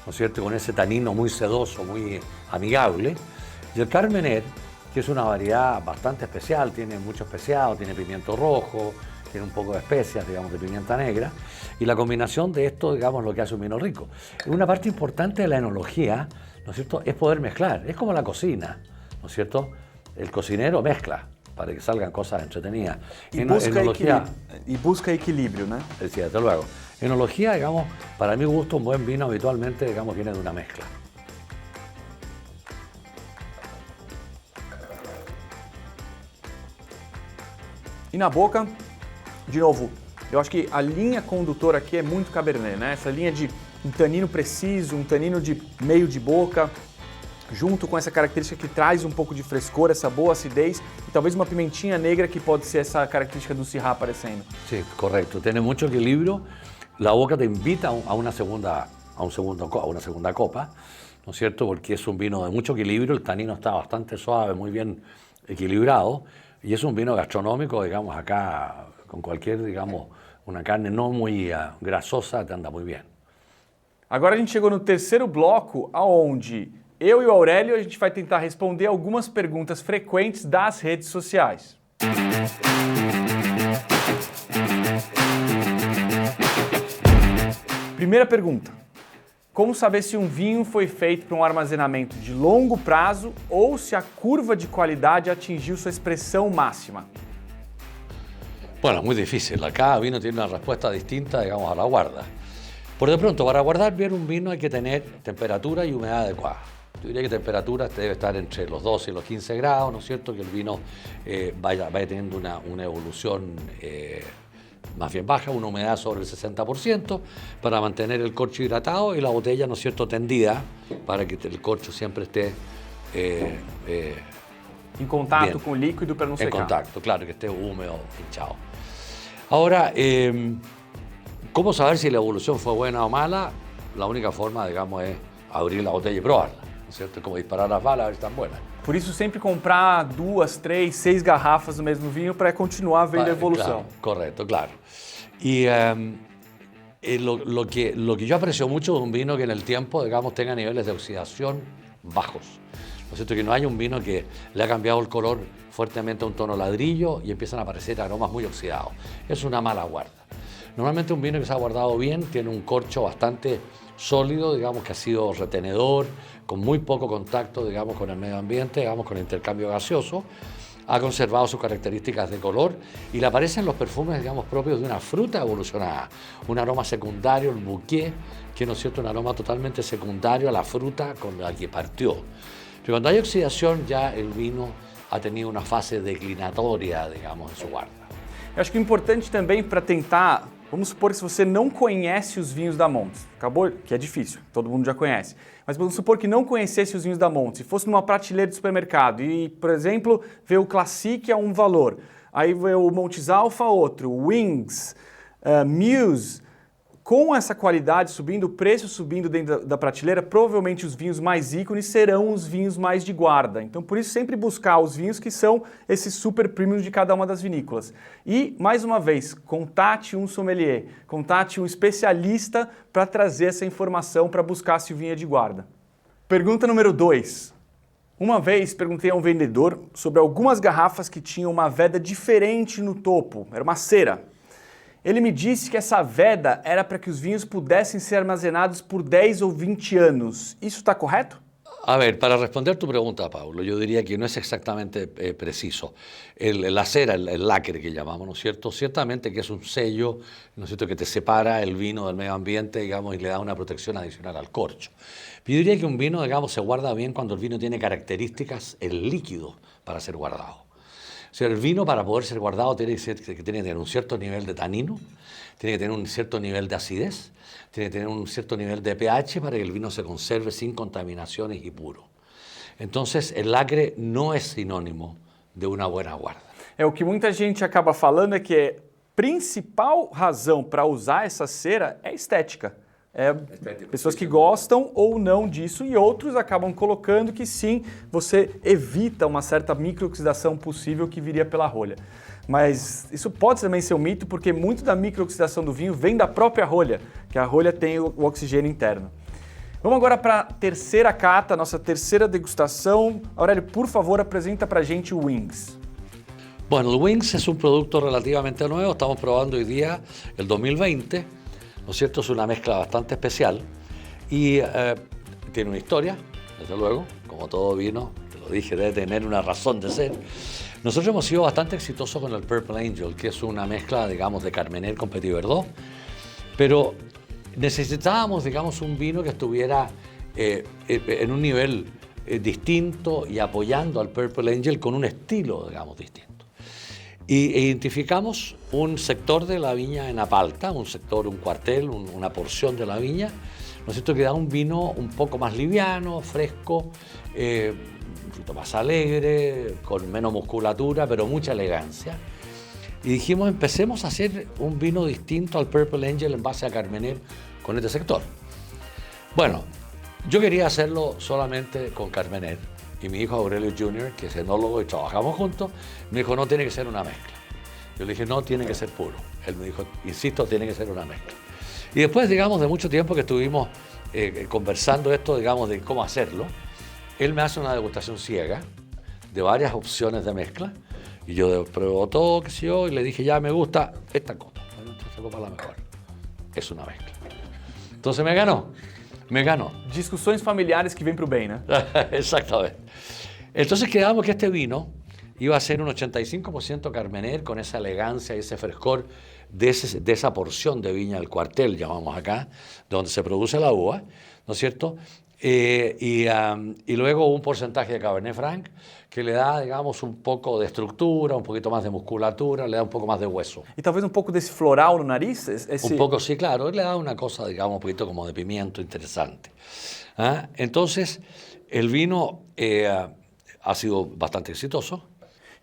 Speaker 1: ¿no es cierto? Con ese tanino muy sedoso, muy amigable. Y el Carmener, que es una variedad bastante especial, tiene mucho especiado, tiene pimiento rojo, tiene un poco de especias, digamos, de pimienta negra, y la combinación de esto, digamos, lo que hace un vino rico. Una parte importante de la enología, ¿no es cierto?, es poder mezclar, es como la cocina, ¿no es cierto? El cocinero mezcla para que salgan cosas entretenidas.
Speaker 2: Y busca equilibrio, ¿no?
Speaker 1: Sí, desde luego. Enología, digamos, para mi gusto, un buen vino habitualmente, digamos, viene de una mezcla.
Speaker 2: E na boca, de novo, eu acho que a linha condutora aqui é muito Cabernet, né? Essa linha de um tanino preciso, um tanino de meio de boca, junto com essa característica que traz um pouco de frescor, essa boa acidez, e talvez uma pimentinha negra que pode ser essa característica do Syrah aparecendo.
Speaker 1: Sí, correcto. Tiene mucho equilibrio. La boca te invita a una segunda copa, ¿no es cierto? Porque es un vino de mucho equilibrio, el tanino está bastante suave, muy bien equilibrado, y es un vino gastronómico, digamos, acá con cualquier, digamos, una carne no muy grasosa, te anda muy bien.
Speaker 2: Agora a gente chegou no terceiro bloco, aonde eu e o Aurélio a gente vai tentar responder algumas perguntas frequentes das redes sociais. Primeira pergunta: como saber se um vinho foi feito para um armazenamento de longo prazo ou se a curva de qualidade atingiu sua expressão máxima?
Speaker 1: Bueno, muy difícil. Cada vino tiene una respuesta distinta, digamos, a la guarda. Por de pronto, para guardar bien un vino hay que tener temperatura y humedad adecuada. Yo diría que temperatura debe estar entre los 12 y los 15 grados, ¿no es cierto? Que el vino vaya teniendo una evolución más bien baja, una humedad sobre el 60%, para mantener el corcho hidratado y la botella, ¿no es cierto?, tendida, para que el corcho siempre esté
Speaker 2: em contato
Speaker 1: bien,
Speaker 2: com o líquido para não secar.
Speaker 1: En contacto, claro, que esté húmedo, hinchado. Ahora, ¿cómo saber si la evolución fue buena o mala? La única forma, digamos, es abrir la botella y probarla, ¿no es cierto? Es como disparar las balas a ver si están buenas.
Speaker 2: Por isso, sempre comprar 2, 3, 6 garrafas do mesmo vinho para continuar vendo a evolução.
Speaker 1: Claro, correcto, claro. Y lo que yo aprecio mucho de un vino que en el tiempo, digamos, tenga niveles de oxidación bajos. ¿No es cierto? Que no haya un vino que le ha cambiado el color fuertemente a un tono ladrillo y empiezan a aparecer aromas muy oxidados. Es una mala guarda. Normalmente un vino que se ha guardado bien tiene un corcho bastante sólido, digamos, que ha sido retenedor, con muy poco contacto, digamos, con el medio ambiente, digamos, con el intercambio gaseoso, ha conservado sus características de color y le aparecen los perfumes, digamos, propios de una fruta evolucionada, un aroma secundario, el bouquet, que no es cierto, un aroma totalmente secundario a la fruta con la que partió. Pero cuando hay oxidación ya el vino ha tenido una fase declinatoria, digamos, en su guarda.
Speaker 2: Eu acho que o importante também para tentar, vamos supor que se você não conhece os vinhos da Montes, acabou, que é difícil, todo mundo já conhece, mas vamos supor que não conhecesse os vinhos da Montes, e fosse numa prateleira de supermercado e, por exemplo, vê o Classic a um valor, aí vê o Montes Alpha outro, Wings, Muse, com essa qualidade subindo, o preço subindo dentro da prateleira, provavelmente os vinhos mais ícones serão os vinhos mais de guarda. Então, por isso, sempre buscar os vinhos que são esses super premiums de cada uma das vinícolas. E, mais uma vez, contate um sommelier, contate um especialista para trazer essa informação para buscar se o vinho é de guarda. Pergunta número 2. Uma vez perguntei a um vendedor sobre algumas garrafas que tinham uma veda diferente no topo, era uma cera. Ele me disse que essa veda era para que os vinhos pudessem ser armazenados por 10 ou 20 anos. ¿Isso está correto?
Speaker 1: A ver, para responder tu pregunta, Paulo, yo diría que no es exactamente preciso. La cera, el lacre que llamamos, ¿no es cierto? Ciertamente que es un sello, ¿no es cierto?, que te separa el vino del medio ambiente, digamos, y le da una protección adicional al corcho. Yo diría que un vino, digamos, se guarda bien cuando el vino tiene características, el líquido, para ser guardado. O sea, el vino, para poder ser guardado, tiene que tener un cierto nivel de tanino, tiene que tener un cierto nivel de acidez, tiene que tener un cierto nivel de pH para que el vino se conserve sin contaminaciones y puro. Entonces, el lacre no es sinónimo de una buena guarda.
Speaker 2: O que muita gente acaba falando é que a principal razão para usar essa cera é estética. pessoas que gostam ou não disso, e outros acabam colocando que sim, você evita uma certa microoxidação possível que viria pela rolha. Mas isso pode também ser um mito, porque muito da microoxidação do vinho vem da própria rolha, que a rolha tem o oxigênio interno. Vamos agora para a terceira cata, nossa terceira degustação. Aurelio, por favor, apresenta para a gente o Wings.
Speaker 1: Bueno, el Wings es un producto relativamente nuevo, estamos probando hoy día el 2020, ¿no es cierto? Es una mezcla bastante especial y tiene una historia, desde luego, como todo vino, te lo dije, debe tener una razón de ser. Nosotros hemos sido bastante exitosos con el Purple Angel, que es una mezcla, digamos, de Carmener con Petit Verdot, pero necesitábamos, digamos, un vino que estuviera en un nivel distinto y apoyando al Purple Angel con un estilo, digamos, distinto. Y identificamos un sector de la viña en Apalta, un sector, un cuartel, una porción de la viña, ¿no es cierto?, que da un vino un poco más liviano, fresco, un poquito más alegre, con menos musculatura, pero mucha elegancia. Y dijimos, empecemos a hacer un vino distinto al Purple Angel en base a Carmener con este sector. Bueno, yo quería hacerlo solamente con Carmener. Y mi hijo Aurelio Jr., que es enólogo y trabajamos juntos, me dijo, no tiene que ser una mezcla. Yo le dije, no, tiene que ser puro. Él me dijo, insisto, tiene que ser una mezcla. Y después, digamos, de mucho tiempo que estuvimos conversando esto, digamos, de cómo hacerlo, él me hace una degustación ciega de varias opciones de mezcla. Y yo pruebo todo, qué sé yo, y le dije, ya me gusta esta copa. Bueno, esta copa es la mejor. Es una mezcla. Entonces me ganó.
Speaker 2: Discussões familiares que vêm para o bem, né?
Speaker 1: Exactamente. Entonces quedamos que este vino iba a ser un 85% Carmener con esa elegancia y ese frescor de esa porción de viña del cuartel, llamamos acá, donde se produce la uva, ¿no es cierto? Y luego un porcentaje de Cabernet Franc que le da, digamos, un poco de estructura, un poquito más de musculatura, le da un poco más de hueso.
Speaker 2: E talvez un poco desse floral no nariz?
Speaker 1: Un poco, sí, claro, le da una cosa, digamos, un poquito como de pimiento interesante. ¿Ah? Entonces, el vino ha sido bastante exitoso.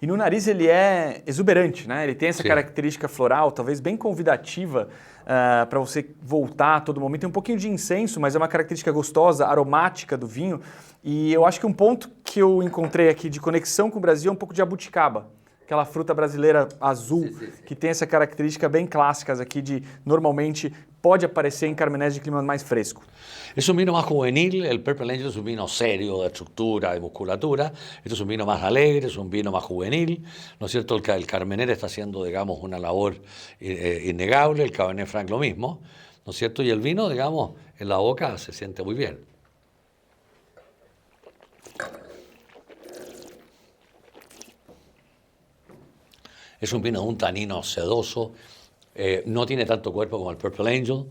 Speaker 2: E no nariz ele é exuberante, né? Ele tem essa
Speaker 1: Sim.
Speaker 2: característica floral, talvez bem convidativa para você voltar a todo momento. Tem um pouquinho de incenso, mas é uma característica gostosa, aromática do vinho. E eu acho que um ponto que eu encontrei aqui de conexão com o Brasil é um pouco de jabuticaba, aquela fruta brasileira azul, que tem essa característica bem clássicas aqui de, normalmente, pode aparecer em Carmenés de clima mais fresco.
Speaker 1: Es un vino más juvenil, el Purple Angel es un vino serio de estructura, de musculatura, este es un vino más alegre, es un vino más juvenil, ¿no es cierto? El Carmener está haciendo, digamos, una labor innegable, el Cabernet Franc lo mismo, ¿no es cierto? Y el vino, digamos, en la boca se siente muy bien. Es un vino de un tanino sedoso, no tiene tanto cuerpo como el Purple Angel.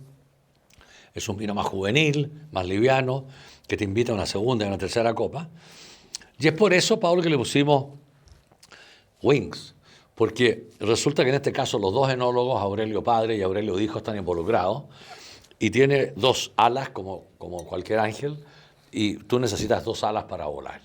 Speaker 1: Es un vino más juvenil, más liviano, que te invita a una segunda y una tercera copa. Y es por eso, Pablo, que le pusimos Wings, porque resulta que en este caso los dos enólogos, Aurelio padre y Aurelio hijo, están involucrados y tiene dos alas como cualquier ángel y tú necesitas dos alas para volar.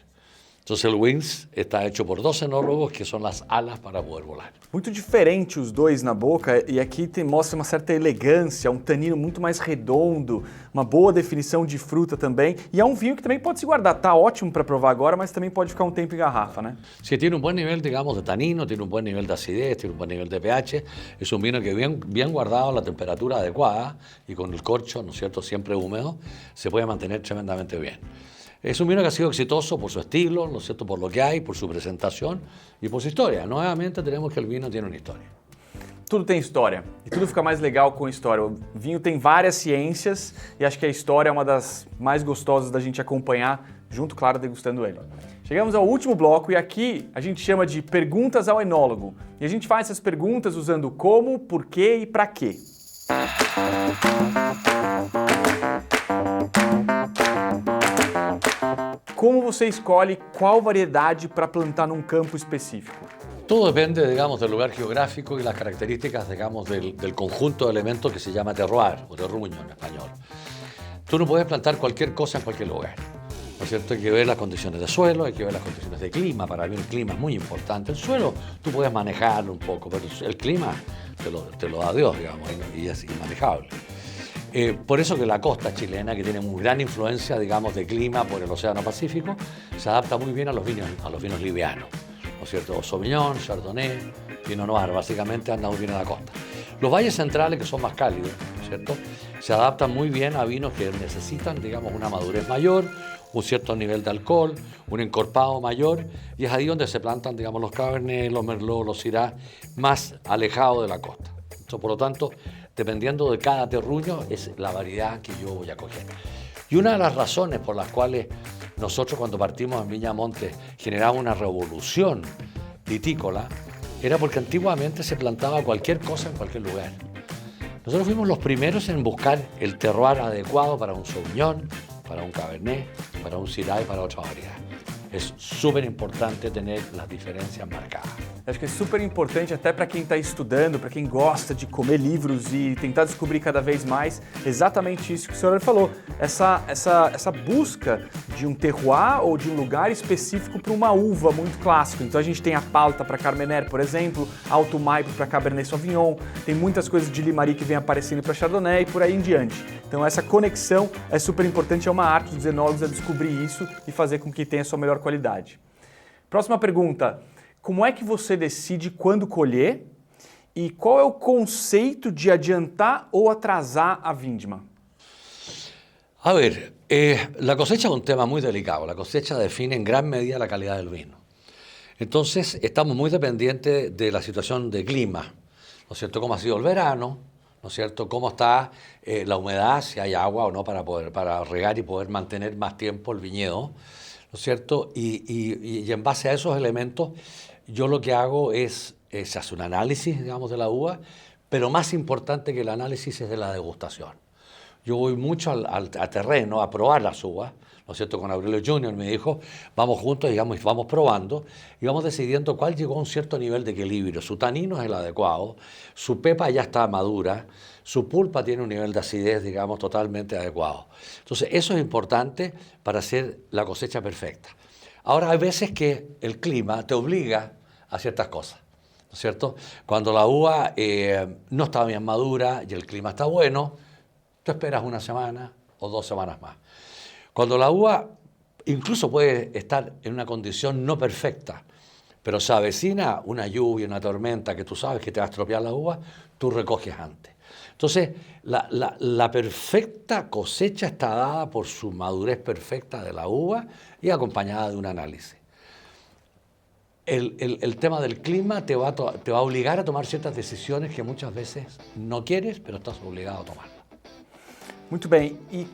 Speaker 1: Entonces el Wings está hecho por dos enólogos que son las alas para poder volar.
Speaker 2: Muito diferente os dois na boca, e aqui mostra uma certa elegância, um tanino muito mais redondo, uma boa definição de fruta também, e é um vinho que também pode se guardar, tá ótimo para provar agora, mas também pode ficar um tempo em garrafa, né?
Speaker 1: Sí, tiene un buen nivel, digamos, de tanino, tiene un buen nivel de acidez, tiene un buen nivel de pH, es un vino que bien guardado a la temperatura adecuada y con el corcho, ¿no es cierto?, siempre húmedo, se puede mantener tremendamente bien. Es un vino que ha sido exitoso por su estilo, ¿no es cierto?, por lo que hay, por su presentación y por su historia. Nuevamente tenemos que el vino tiene una historia.
Speaker 2: Tudo tem história, e tudo fica mais legal com história. O vinho tem várias ciências, e acho que a história é uma das mais gostosas da gente acompanhar, junto, claro, degustando ele. Chegamos ao último bloco, e aqui a gente chama de perguntas ao enólogo. E a gente faz essas perguntas usando como, porquê e para quê. Como você escolhe qual variedade para plantar num campo específico?
Speaker 1: Todo depende, digamos, del lugar geográfico y las características, digamos, del conjunto de elementos que se llama terroir, o terruño en español. Tú no puedes plantar cualquier cosa en cualquier lugar, ¿no es cierto? Hay que ver las condiciones de suelo, hay que ver las condiciones de clima. Para mí el clima es muy importante. El suelo tú puedes manejarlo un poco, pero el clima te lo da Dios, digamos, y es inmanejable. Por eso que la costa chilena, que tiene muy gran influencia, digamos, de clima por el Océano Pacífico, se adapta muy bien a los vinos livianos, ¿no es cierto? Sauvignon, Chardonnay, Pinot Noir, básicamente anda muy bien en la costa. Los valles centrales, que son más cálidos, ¿no es cierto?, se adaptan muy bien a vinos que necesitan, digamos, una madurez mayor, un cierto nivel de alcohol, un encorpado mayor, y es ahí donde se plantan, digamos, los Cabernet, los Merlot, los Syrah, más alejados de la costa. Entonces, por lo tanto, dependiendo de cada terruño, es la variedad que yo voy a coger. Y una de las razones por las cuales nosotros, cuando partimos en Viña Montes, generamos una revolución vitícola, era porque antiguamente se plantaba cualquier cosa en cualquier lugar. Nosotros fuimos los primeros en buscar el terroir adecuado para un Sauvignon, para un Cabernet, para un Syrah y para otra variedad. É super importante ter as diferenças marcadas.
Speaker 2: Acho que é super importante até para quem está estudando, para quem gosta de comer livros e tentar descobrir cada vez mais exatamente isso que o senhor falou. Essa busca de um terroir ou de um lugar específico para uma uva muito clássica. Então a gente tem a Palta para Carmenère, por exemplo, Alto Maipo para Cabernet Sauvignon, tem muitas coisas de Limari que vem aparecendo para Chardonnay e por aí em diante. Então essa conexão é super importante, é uma arte dos enólogos a descobrir isso e fazer com que tenha a sua melhor qualidade. Próxima pergunta. Como é que você decide quando colher e qual é o conceito de adiantar ou atrasar a vindima?
Speaker 1: A ver, la cosecha es un tema muy delicado. La cosecha define en gran medida la calidad del vino. Entonces, estamos muy dependientes de la situación de clima, ¿no es cierto? Cómo ha sido el verano, ¿no es cierto? Cómo está la humedad, si hay agua o no para regar y poder mantener más tiempo el viñedo, ¿no es cierto? Y en base a esos elementos, yo lo que hago es se hace un análisis, digamos, de la uva, pero más importante que el análisis es de la degustación. Yo voy mucho a terreno a probar las uvas, ¿no es cierto? Con Aurelio Junior me dijo, vamos juntos, digamos, vamos probando y vamos decidiendo cuál llegó a un cierto nivel de equilibrio. Su tanino es el adecuado, su pepa ya está madura, su pulpa tiene un nivel de acidez, digamos, totalmente adecuado. Entonces, eso es importante para hacer la cosecha perfecta. Ahora, hay veces que el clima te obliga a ciertas cosas, ¿no es cierto? Cuando la uva no está bien madura y el clima está bueno, tú esperas una semana o 2 semanas más. Cuando la uva incluso puede estar en una condición no perfecta, pero se avecina una lluvia, una tormenta que tú sabes que te va a estropear la uva, tú recoges antes. Entonces, la perfecta cosecha está dada por su madurez perfecta de la uva y acompañada de un análisis. El tema del clima te va a obligar a tomar ciertas decisiones que muchas veces no quieres, pero estás obligado a tomar.
Speaker 2: Muito bem. E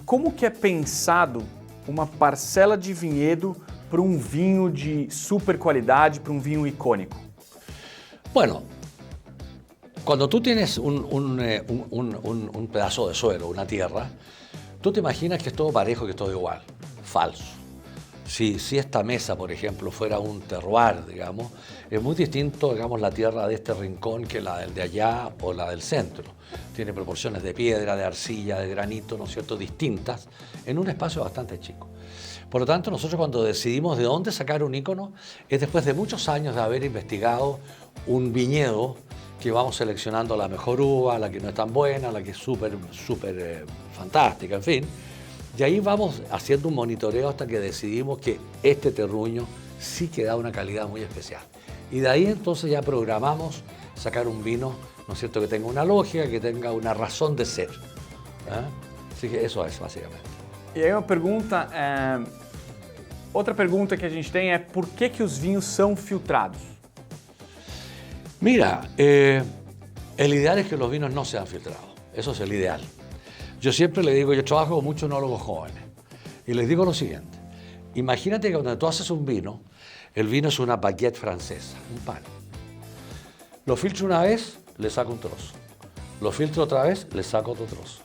Speaker 2: como que é pensado uma parcela de vinhedo para um vinho de super qualidade, para um vinho icônico?
Speaker 1: Bueno, cuando tú tienes un pedazo de suelo, una tierra, tú te imaginas que es todo parejo, que es todo igual. Falso. Si esta mesa, por ejemplo, fuera un terroir, digamos, es muy distinto, digamos, la tierra de este rincón que la del de allá o la del centro. Tiene proporciones de piedra, de arcilla, de granito, ¿no es cierto?, distintas, en un espacio bastante chico. Por lo tanto, nosotros cuando decidimos de dónde sacar un ícono, es después de muchos años de haber investigado un viñedo que vamos seleccionando la mejor uva, la que no es tan buena, la que es súper fantástica, en fin. Y ahí vamos haciendo un monitoreo hasta que decidimos que este terruño sí que da una calidad muy especial. Y de ahí entonces ya programamos sacar un vino, ¿no es cierto?, que tenga una lógica, que tenga una razón de ser. Así que eso es, básicamente.
Speaker 2: E aí uma pergunta, outra pergunta que a gente tem é por que os vinhos são filtrados?
Speaker 1: Mira, el ideal es que los vinos no sean filtrados. Eso es el ideal. Yo siempre le digo, yo trabajo con muchos enólogos jóvenes y les digo lo siguiente. Imagínate que cuando tú haces un vino, el vino es una baguette francesa, un pan. Lo filtro una vez, le saco un trozo. Lo filtro otra vez, le saco otro trozo.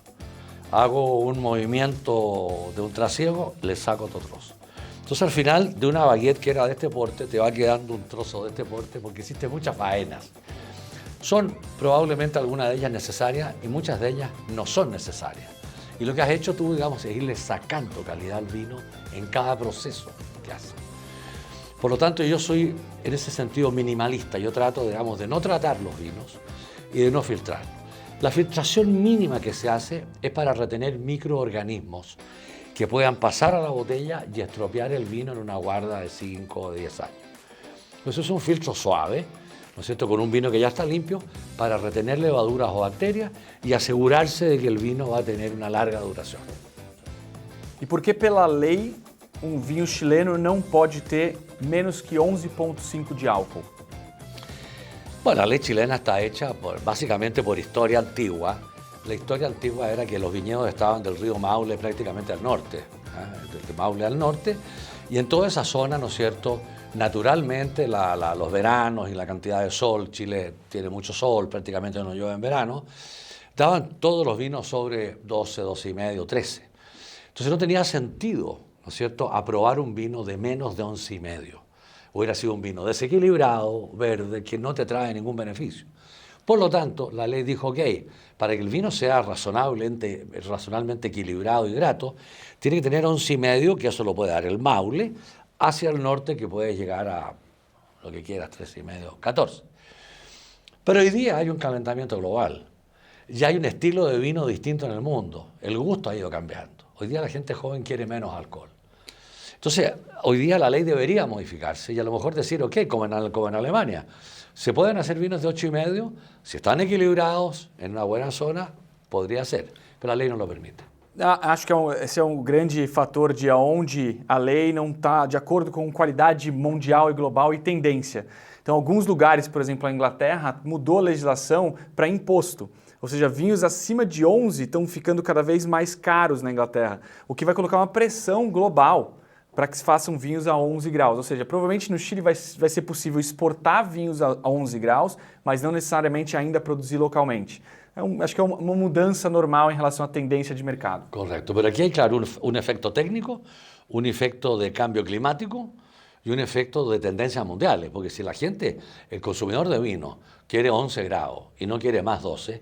Speaker 1: Hago un movimiento de un trasiego, le saco otro trozo. Entonces al final de una baguette que era de este porte, te va quedando un trozo de este porte porque hiciste muchas faenas. Son probablemente algunas de ellas necesarias y muchas de ellas no son necesarias. Y lo que has hecho tú, digamos, es irle sacando calidad al vino en cada proceso que haces. Por lo tanto, yo soy en ese sentido minimalista. Yo trato, digamos, de no tratar los vinos y de no filtrar. La filtración mínima que se hace es para retener microorganismos que puedan pasar a la botella y estropear el vino en una guarda de 5 o 10 años. Entonces es un filtro suave, ¿no es cierto?, con un vino que ya está limpio para retener levaduras o bacterias y asegurarse de que el vino va a tener una larga duración.
Speaker 2: E por que, pela lei, vinho chileno não pode ter menos que 11,5 de álcool?
Speaker 1: Bueno, la ley chilena está hecha básicamente por historia antigua. La historia antigua era que los viñedos estaban del río Maule prácticamente al norte, del Maule al norte, y en toda esa zona, ¿no es cierto?, naturalmente los veranos y la cantidad de sol, Chile tiene mucho sol, prácticamente no llueve en verano, daban todos los vinos sobre 12, 12 y medio, 13. Entonces no tenía sentido, ¿no es cierto?, aprobar un vino de menos de 11 y medio. Hubiera sido un vino desequilibrado, verde, que no te trae ningún beneficio. Por lo tanto, la ley dijo, ok, para que el vino sea razonablemente equilibrado y grato, tiene que tener 11 y medio, que eso lo puede dar el Maule, hacia el norte, que puede llegar a lo que quieras, 13 y medio, 14. Pero hoy día hay un calentamiento global. Ya hay un estilo de vino distinto en el mundo. El gusto ha ido cambiando. Hoy día la gente joven quiere menos alcohol. Entonces, hoy día la ley debería modificarse y a lo mejor decir, ok, como en Alemania, se pueden hacer vinos de 8 y medio, si están equilibrados, en una buena zona, podría ser, pero la lei não lo permite.
Speaker 2: Acho que esse é um grande fator de onde a lei não está de acordo com qualidade mundial e global e tendência. Então, alguns lugares, por exemplo, a Inglaterra, mudou a legislação para imposto. Ou seja, vinhos acima de 11 estão ficando cada vez mais caros na Inglaterra, o que vai colocar uma pressão global para que se façam vinhos a 11 graus. Ou seja, provavelmente no Chile vai ser possível exportar vinhos a 11 graus, mas não necessariamente ainda produzir localmente. Acho que é uma mudança normal em relação à tendência de mercado.
Speaker 1: Correcto, pero aquí hay, claro, un efecto técnico, un efecto de cambio climático y un efecto de tendencias mundiales, porque si la gente, el consumidor de vino, quiere 11 grados y no quiere más 12,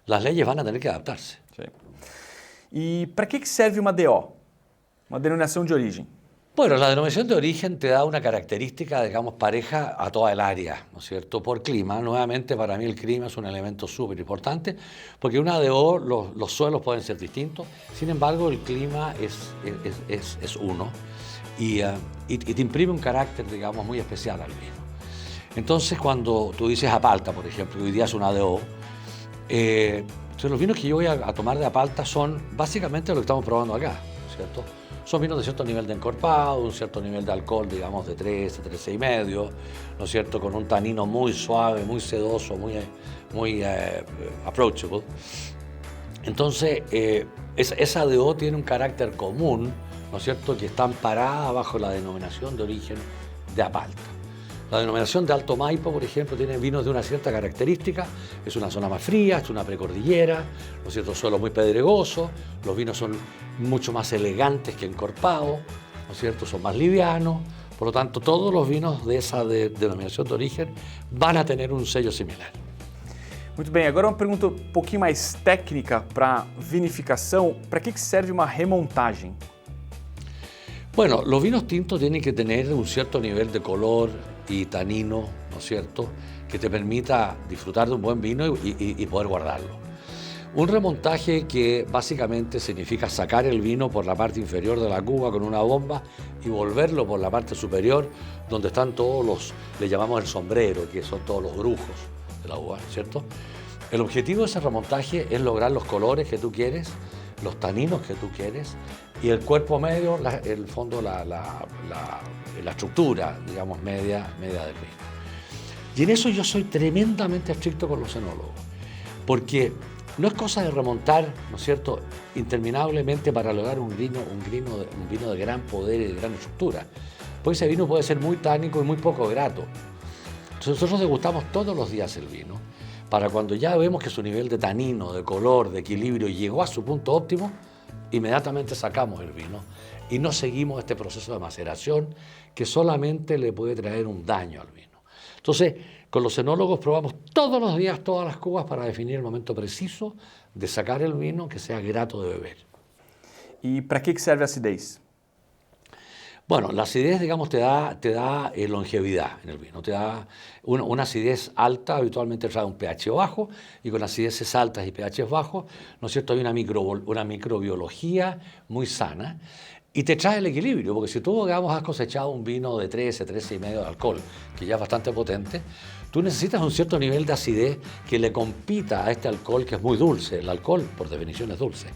Speaker 1: las leyes van a tener que adaptarse.
Speaker 2: Sí. E para que serve uma DO? Uma denominação de origem?
Speaker 1: Bueno, la denominación de origen te da una característica, digamos, pareja a toda el área, ¿no es cierto? Por clima, nuevamente para mí el clima es un elemento súper importante, porque una DO, los suelos pueden ser distintos, sin embargo el clima es uno y te imprime un carácter, digamos, muy especial al vino. Entonces cuando tú dices Apalta, por ejemplo, que hoy día es una DO, entonces los vinos que yo voy a tomar de Apalta son básicamente lo que estamos probando acá, ¿no es cierto? Son vinos de cierto nivel de encorpado, un cierto nivel de alcohol, digamos, de 13, 13 y medio, ¿no es cierto?, con un tanino muy suave, muy sedoso, muy approachable. Entonces, esa DO tiene un carácter común, ¿no es cierto?, que está amparada bajo la denominación de origen de Apalta. La denominación de Alto Maipo, por ejemplo, tiene vinos de una cierta característica, es una zona más fría, es una precordillera, ¿no es cierto?, suelo muy pedregoso, los vinos son mucho más elegantes que encorpados, ¿no es cierto?, son más livianos, por lo tanto todos los vinos de esa denominación de origen van a tener un sello similar.
Speaker 2: Muito bem, agora uma pergunta um pouquinho mais técnica para vinificação, para que serve uma remontagem?
Speaker 1: Bueno, los vinos tintos tienen que tener un cierto nivel de color y tanino, ¿no es cierto?, que te permita disfrutar de un buen vino y poder guardarlo. Un remontaje que básicamente significa sacar el vino por la parte inferior de la cuba con una bomba y volverlo por la parte superior, donde están todos le llamamos el sombrero, que son todos los grujos de la uva, ¿cierto? El objetivo de ese remontaje es lograr los colores que tú quieres, los taninos que tú quieres y el cuerpo medio, el fondo, la estructura, digamos, media del vino. Y en eso yo soy tremendamente estricto con los enólogos, porque no es cosa de remontar, ¿no es cierto?, interminablemente para lograr un vino de gran poder y de gran estructura, porque ese vino puede ser muy tánico y muy poco grato. Entonces nosotros degustamos todos los días el vino, para cuando ya vemos que su nivel de tanino, de color, de equilibrio llegó a su punto óptimo, inmediatamente sacamos el vino y no seguimos este proceso de maceración que solamente le puede traer un daño al vino. Entonces, con los enólogos probamos todos los días todas las cubas para definir el momento preciso de sacar el vino que sea grato de beber.
Speaker 2: E para que serve a acidez?
Speaker 1: Bueno, la acidez, digamos, te da longevidad en el vino. Te da una acidez alta, habitualmente trae un pH bajo, y con acideces altas y pH bajos, ¿no es cierto?, hay una microbiología muy sana, y te trae el equilibrio, porque si tú, digamos, has cosechado un vino de 13,5 de alcohol, que ya es bastante potente, tú necesitas un cierto nivel de acidez que le compita a este alcohol que es muy dulce. El alcohol, por definición, es dulce.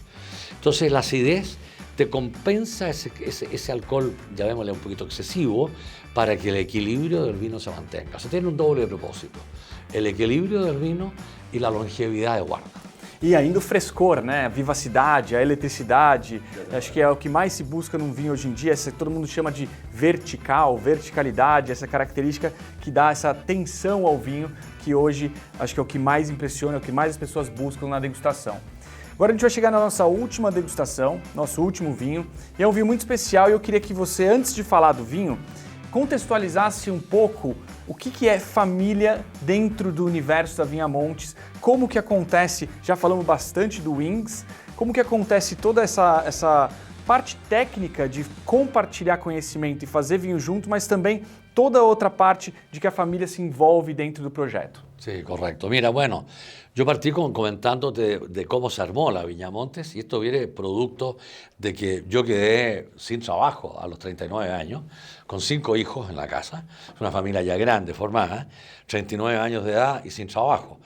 Speaker 1: Entonces, la acidez te compensa ese alcohol, llamémosle un poquito excesivo, para que el equilibrio del vino se mantenga. O sea, tiene un doble propósito: el equilibrio del vino y la longevidade de guarda.
Speaker 2: E ainda o frescor, né? A vivacidade, a eletricidade. Acho que é o que mais se busca num vinho hoje em dia, essa que todo mundo chama de verticalidade, essa característica que dá essa tensão ao vinho, que hoje acho que é o que mais impressiona, é o que mais as pessoas buscam na degustação. Agora a gente vai chegar na nossa última degustação, nosso último vinho, e é um vinho muito especial, e eu queria que você, antes de falar do vinho, contextualizasse um pouco o que é família dentro do universo da Vinha Montes, como que acontece, já falamos bastante do Wings, como que acontece toda essa parte técnica de compartilhar conhecimento e fazer vinho junto, mas também toda a outra parte de que a família se envolve dentro do projeto.
Speaker 1: Sí, correcto. Mira, bueno, yo partí comentándote de cómo se armó la Viña Montes, y esto viene producto de que yo quedé sin trabajo a los 39 años, con 5 hijos en la casa, una familia ya grande, formada, 39 años de edad y sin trabajo.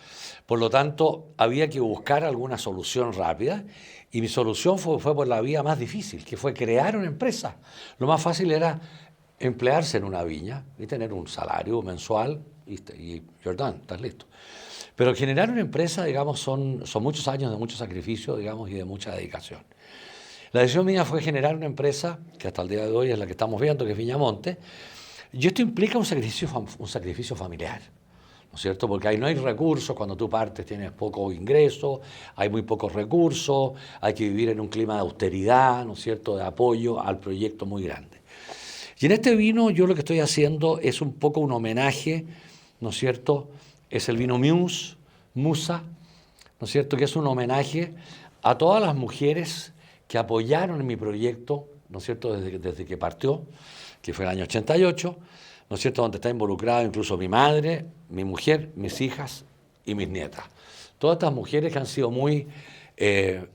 Speaker 1: Por lo tanto, había que buscar alguna solución rápida, y mi solución fue por la vía más difícil, que fue crear una empresa. Lo más fácil era emplearse en una viña y tener un salario mensual y Jordán, estás listo. Pero generar una empresa, digamos, son muchos años de mucho sacrificio, digamos, y de mucha dedicación. La decisión mía fue generar una empresa, que hasta el día de hoy es la que estamos viendo, que es Viña Montes, y esto implica un sacrificio familiar, ¿no es cierto? Porque ahí no hay recursos, cuando tú partes tienes poco ingreso, hay muy pocos recursos, hay que vivir en un clima de austeridad, ¿no es cierto?, de apoyo al proyecto muy grande. Y en este vino yo lo que estoy haciendo es un poco un homenaje, ¿no es cierto? Es el vino Musa, ¿no es cierto?, que es un homenaje a todas las mujeres que apoyaron en mi proyecto, ¿no es cierto?, desde que partió, que fue el año 88, ¿no es cierto?, donde está involucrada incluso mi madre, mi mujer, mis hijas y mis nietas. Todas estas mujeres que han sido muy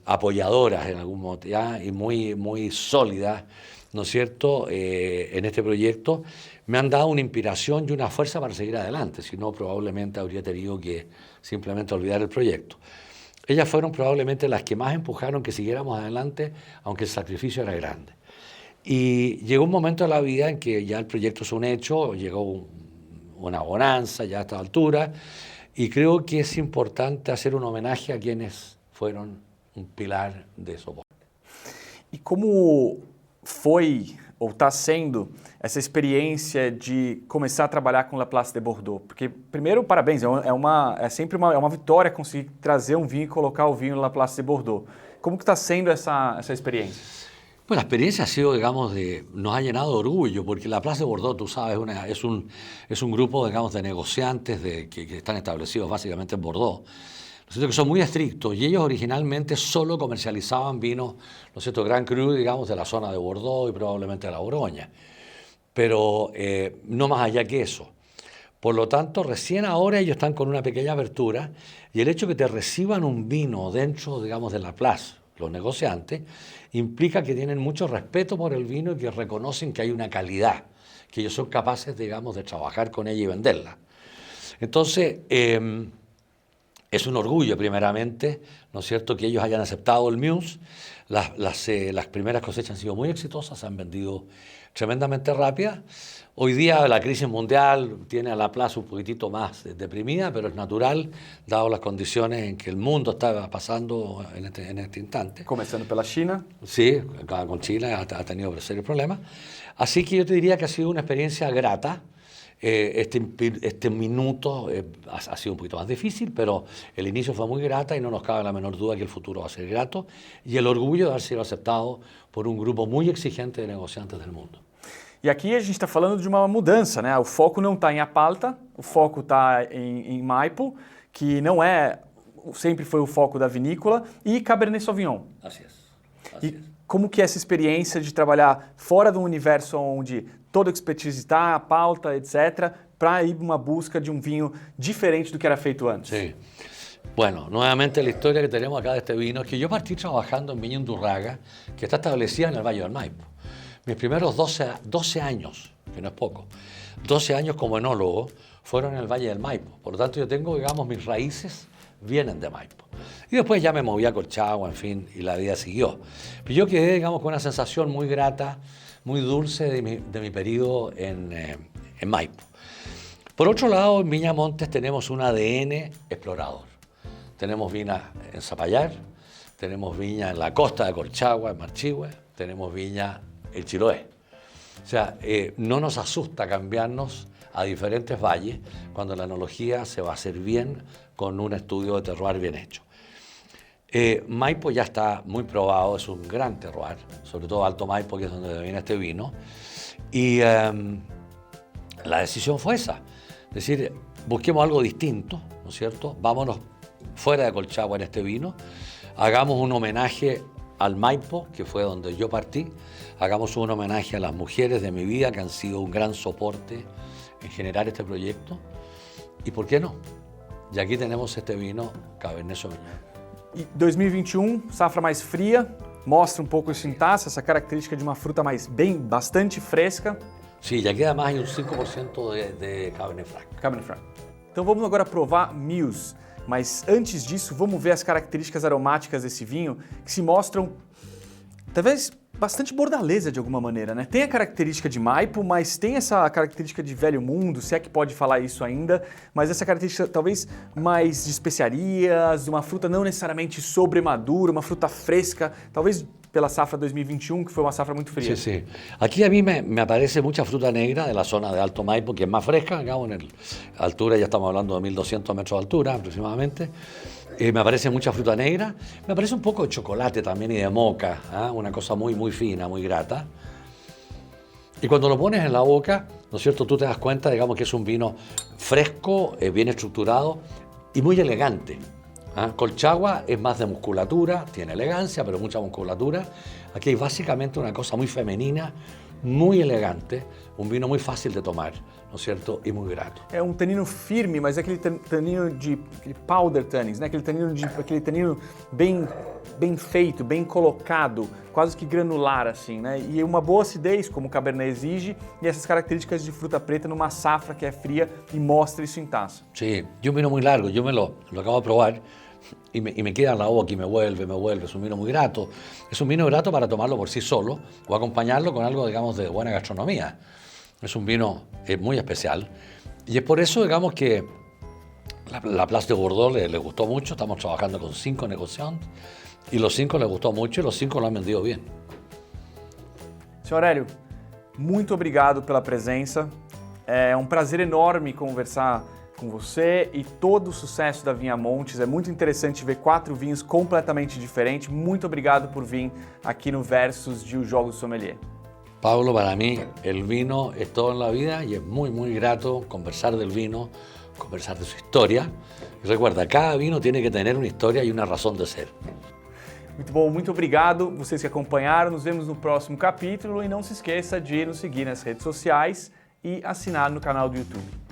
Speaker 1: apoyadoras en algún modo, ¿ya?, y muy sólidas, ¿no es cierto?, en este proyecto, me han dado una inspiración y una fuerza para seguir adelante, si no probablemente habría tenido que simplemente olvidar el proyecto. Ellas fueron probablemente las que más empujaron que siguiéramos adelante, aunque el sacrificio era grande. Y llegó un momento de la vida en que ya el proyecto es un hecho, llegó una bonanza ya a esta altura, y creo que es importante hacer un homenaje a quienes fueron un pilar de soporte.
Speaker 2: E como foi ou está sendo essa experiência de começar a trabalhar com La Place de Bordeaux? Porque, primeiro, parabéns, é sempre uma vitória conseguir trazer um vinho e colocar o vinho na La Place de Bordeaux. Como que está sendo essa experiência?
Speaker 1: Pues la experiencia ha sido, digamos, nos ha llenado de orgullo, porque la Place de Bordeaux, tú sabes, es un grupo, digamos, de negociantes que están establecidos básicamente en Bordeaux, ¿no es cierto?, que son muy estrictos, y ellos originalmente solo comercializaban vinos, ¿no es cierto?, Grand Cru, digamos, de la zona de Bordeaux y probablemente de la Borgoña, pero no más allá que eso. Por lo tanto, recién ahora ellos están con una pequeña apertura, y el hecho de que te reciban un vino dentro, digamos, de la Place, los negociantes, implica que tienen mucho respeto por el vino y que reconocen que hay una calidad, que ellos son capaces, digamos, de trabajar con ella y venderla. Entonces, es un orgullo, primeramente, ¿no es cierto?, que ellos hayan aceptado el Muse. Las primeras cosechas han sido muy exitosas, se han vendido tremendamente rápidas. Hoy día la crisis mundial tiene a la Place un poquitito más deprimida, pero es natural, dado las condiciones en que el mundo está pasando en este instante.
Speaker 2: Começando pela China.
Speaker 1: Sí, con Chile ha tenido serios problemas. Así que yo te diría que ha sido una experiencia grata. Este minuto ha sido un poquito más difícil, pero el inicio fue muy grata y no nos cabe la menor duda que el futuro va a ser grato, y el orgullo de haber sido aceptado por un grupo muy exigente de negociantes del mundo.
Speaker 2: E aqui a gente está falando de uma mudança, né? O foco não está em Apalta, o foco está em Maipo, que não sempre foi o foco da vinícola, e Cabernet Sauvignon.
Speaker 1: Así es.
Speaker 2: E como que é essa experiência de trabalhar fora do universo onde toda a expertise está, a pauta, etc., para ir uma busca de um vinho diferente do que era feito antes?
Speaker 1: Sí. Bueno, nuevamente la historia que tenemos acá de este vino es que yo partí trabajando en Viña Undurraga, que está establecida en el Valle del Maipo. Mis primeros 12 años, que no es poco, 12 años como enólogo fueron en el Valle del Maipo. Por lo tanto, yo tengo, digamos, mis raíces vienen de Maipo. Y después ya me moví a Colchagua, en fin, y la vida siguió. Pero yo quedé, digamos, con una sensación muy grata, muy dulce de mi periodo en Maipo. Por otro lado, en Viña Montes tenemos un ADN explorador. Tenemos viña en Zapallar, tenemos viña en la costa de Colchagua, en Marchihue, tenemos viña en Chiloé. O sea, no nos asusta cambiarnos a diferentes valles cuando la enología se va a hacer bien con un estudio de terroir bien hecho. Maipo ya está muy probado, es un gran terroir, sobre todo Alto Maipo, que es donde viene este vino. Y la decisión fue esa, es decir, busquemos algo distinto, ¿no es cierto? Vámonos fuera de Colchagua en este vino, hagamos un homenaje al Maipo, que fue donde yo partí, hagamos un homenaje a las mujeres de mi vida que han sido un gran soporte en generar este proyecto, y ¿por qué no? Y aquí tenemos este vino Cabernet Sauvignon.
Speaker 2: E 2021, safra mais fria, mostra um pouco isso em taça, essa característica de uma fruta bastante fresca.
Speaker 1: Sí, y aquí además hay un 5% de Cabernet Franc.
Speaker 2: Cabernet Franc. Então vamos agora provar Muse, mas antes disso vamos ver as características aromáticas desse vinho que se mostram talvez bastante bordaleza de alguma maneira, né? Tem a característica de Maipo, mas tem essa característica de velho mundo, se é que pode falar isso ainda, mas essa característica talvez mais de especiarias, de uma fruta não necessariamente sobremadura, uma fruta fresca, talvez pela safra 2021, que foi uma safra muito fría.
Speaker 1: Sí, sí. Aquí a mí me aparece mucha fruta negra de la zona de Alto Maipo, que es más fresca, digamos, en altura ya estamos hablando de 1200 metros de altura aproximadamente. Me aparece mucha fruta negra, me aparece un poco de chocolate también y de moca, ¿eh? Una cosa muy, muy fina, muy grata. Y cuando lo pones en la boca, ¿no es cierto?, tú te das cuenta, digamos, que es un vino fresco, bien estructurado y muy elegante. ¿Eh? Colchagua es más de musculatura, tiene elegancia, pero mucha musculatura. Aquí hay básicamente una cosa muy femenina, muy elegante, um vinho muito fácil de tomar, não é certo? E muito grato.
Speaker 2: É um tanino firme, mas é aquele tanino de aquele powder tannins, né? Aquele tanino bem feito, bem colocado, quase que granular assim, né? E uma boa acidez, como o Cabernet exige, e essas características de fruta preta numa safra que é fria e mostra isso em taça.
Speaker 1: Sí, y un vino muy largo, yo lo acabo de probar. Y me queda en la boca y me vuelve, es un vino muy grato. Es un vino grato para tomarlo por sí solo o acompañarlo con algo, digamos, de buena gastronomía. Es un vino muy especial y es por eso, digamos, que la Place de Bordeaux le gustó mucho. Estamos trabajando con 5 negociantes y los 5 les gustó mucho y los 5 lo han vendido bien.
Speaker 2: Senhor Hélio, muito obrigado pela presença. É um prazer enorme conversar com você e todo o sucesso da Vinha Montes. É muito interessante ver 4 vinhos completamente diferentes. Muito obrigado por vir aqui no Versus de O Jogo do Sommelier.
Speaker 1: Pablo, para mí el vino es todo en la vida y es muy, muy grato conversar del vino, conversar de su historia. Y recuerda, cada vino tiene que tener una historia y una razón de ser.
Speaker 2: Muito bom, muito obrigado vocês que acompanharam. Nos vemos no próximo capítulo e não se esqueça de nos seguir nas redes sociais e assinar no canal do YouTube.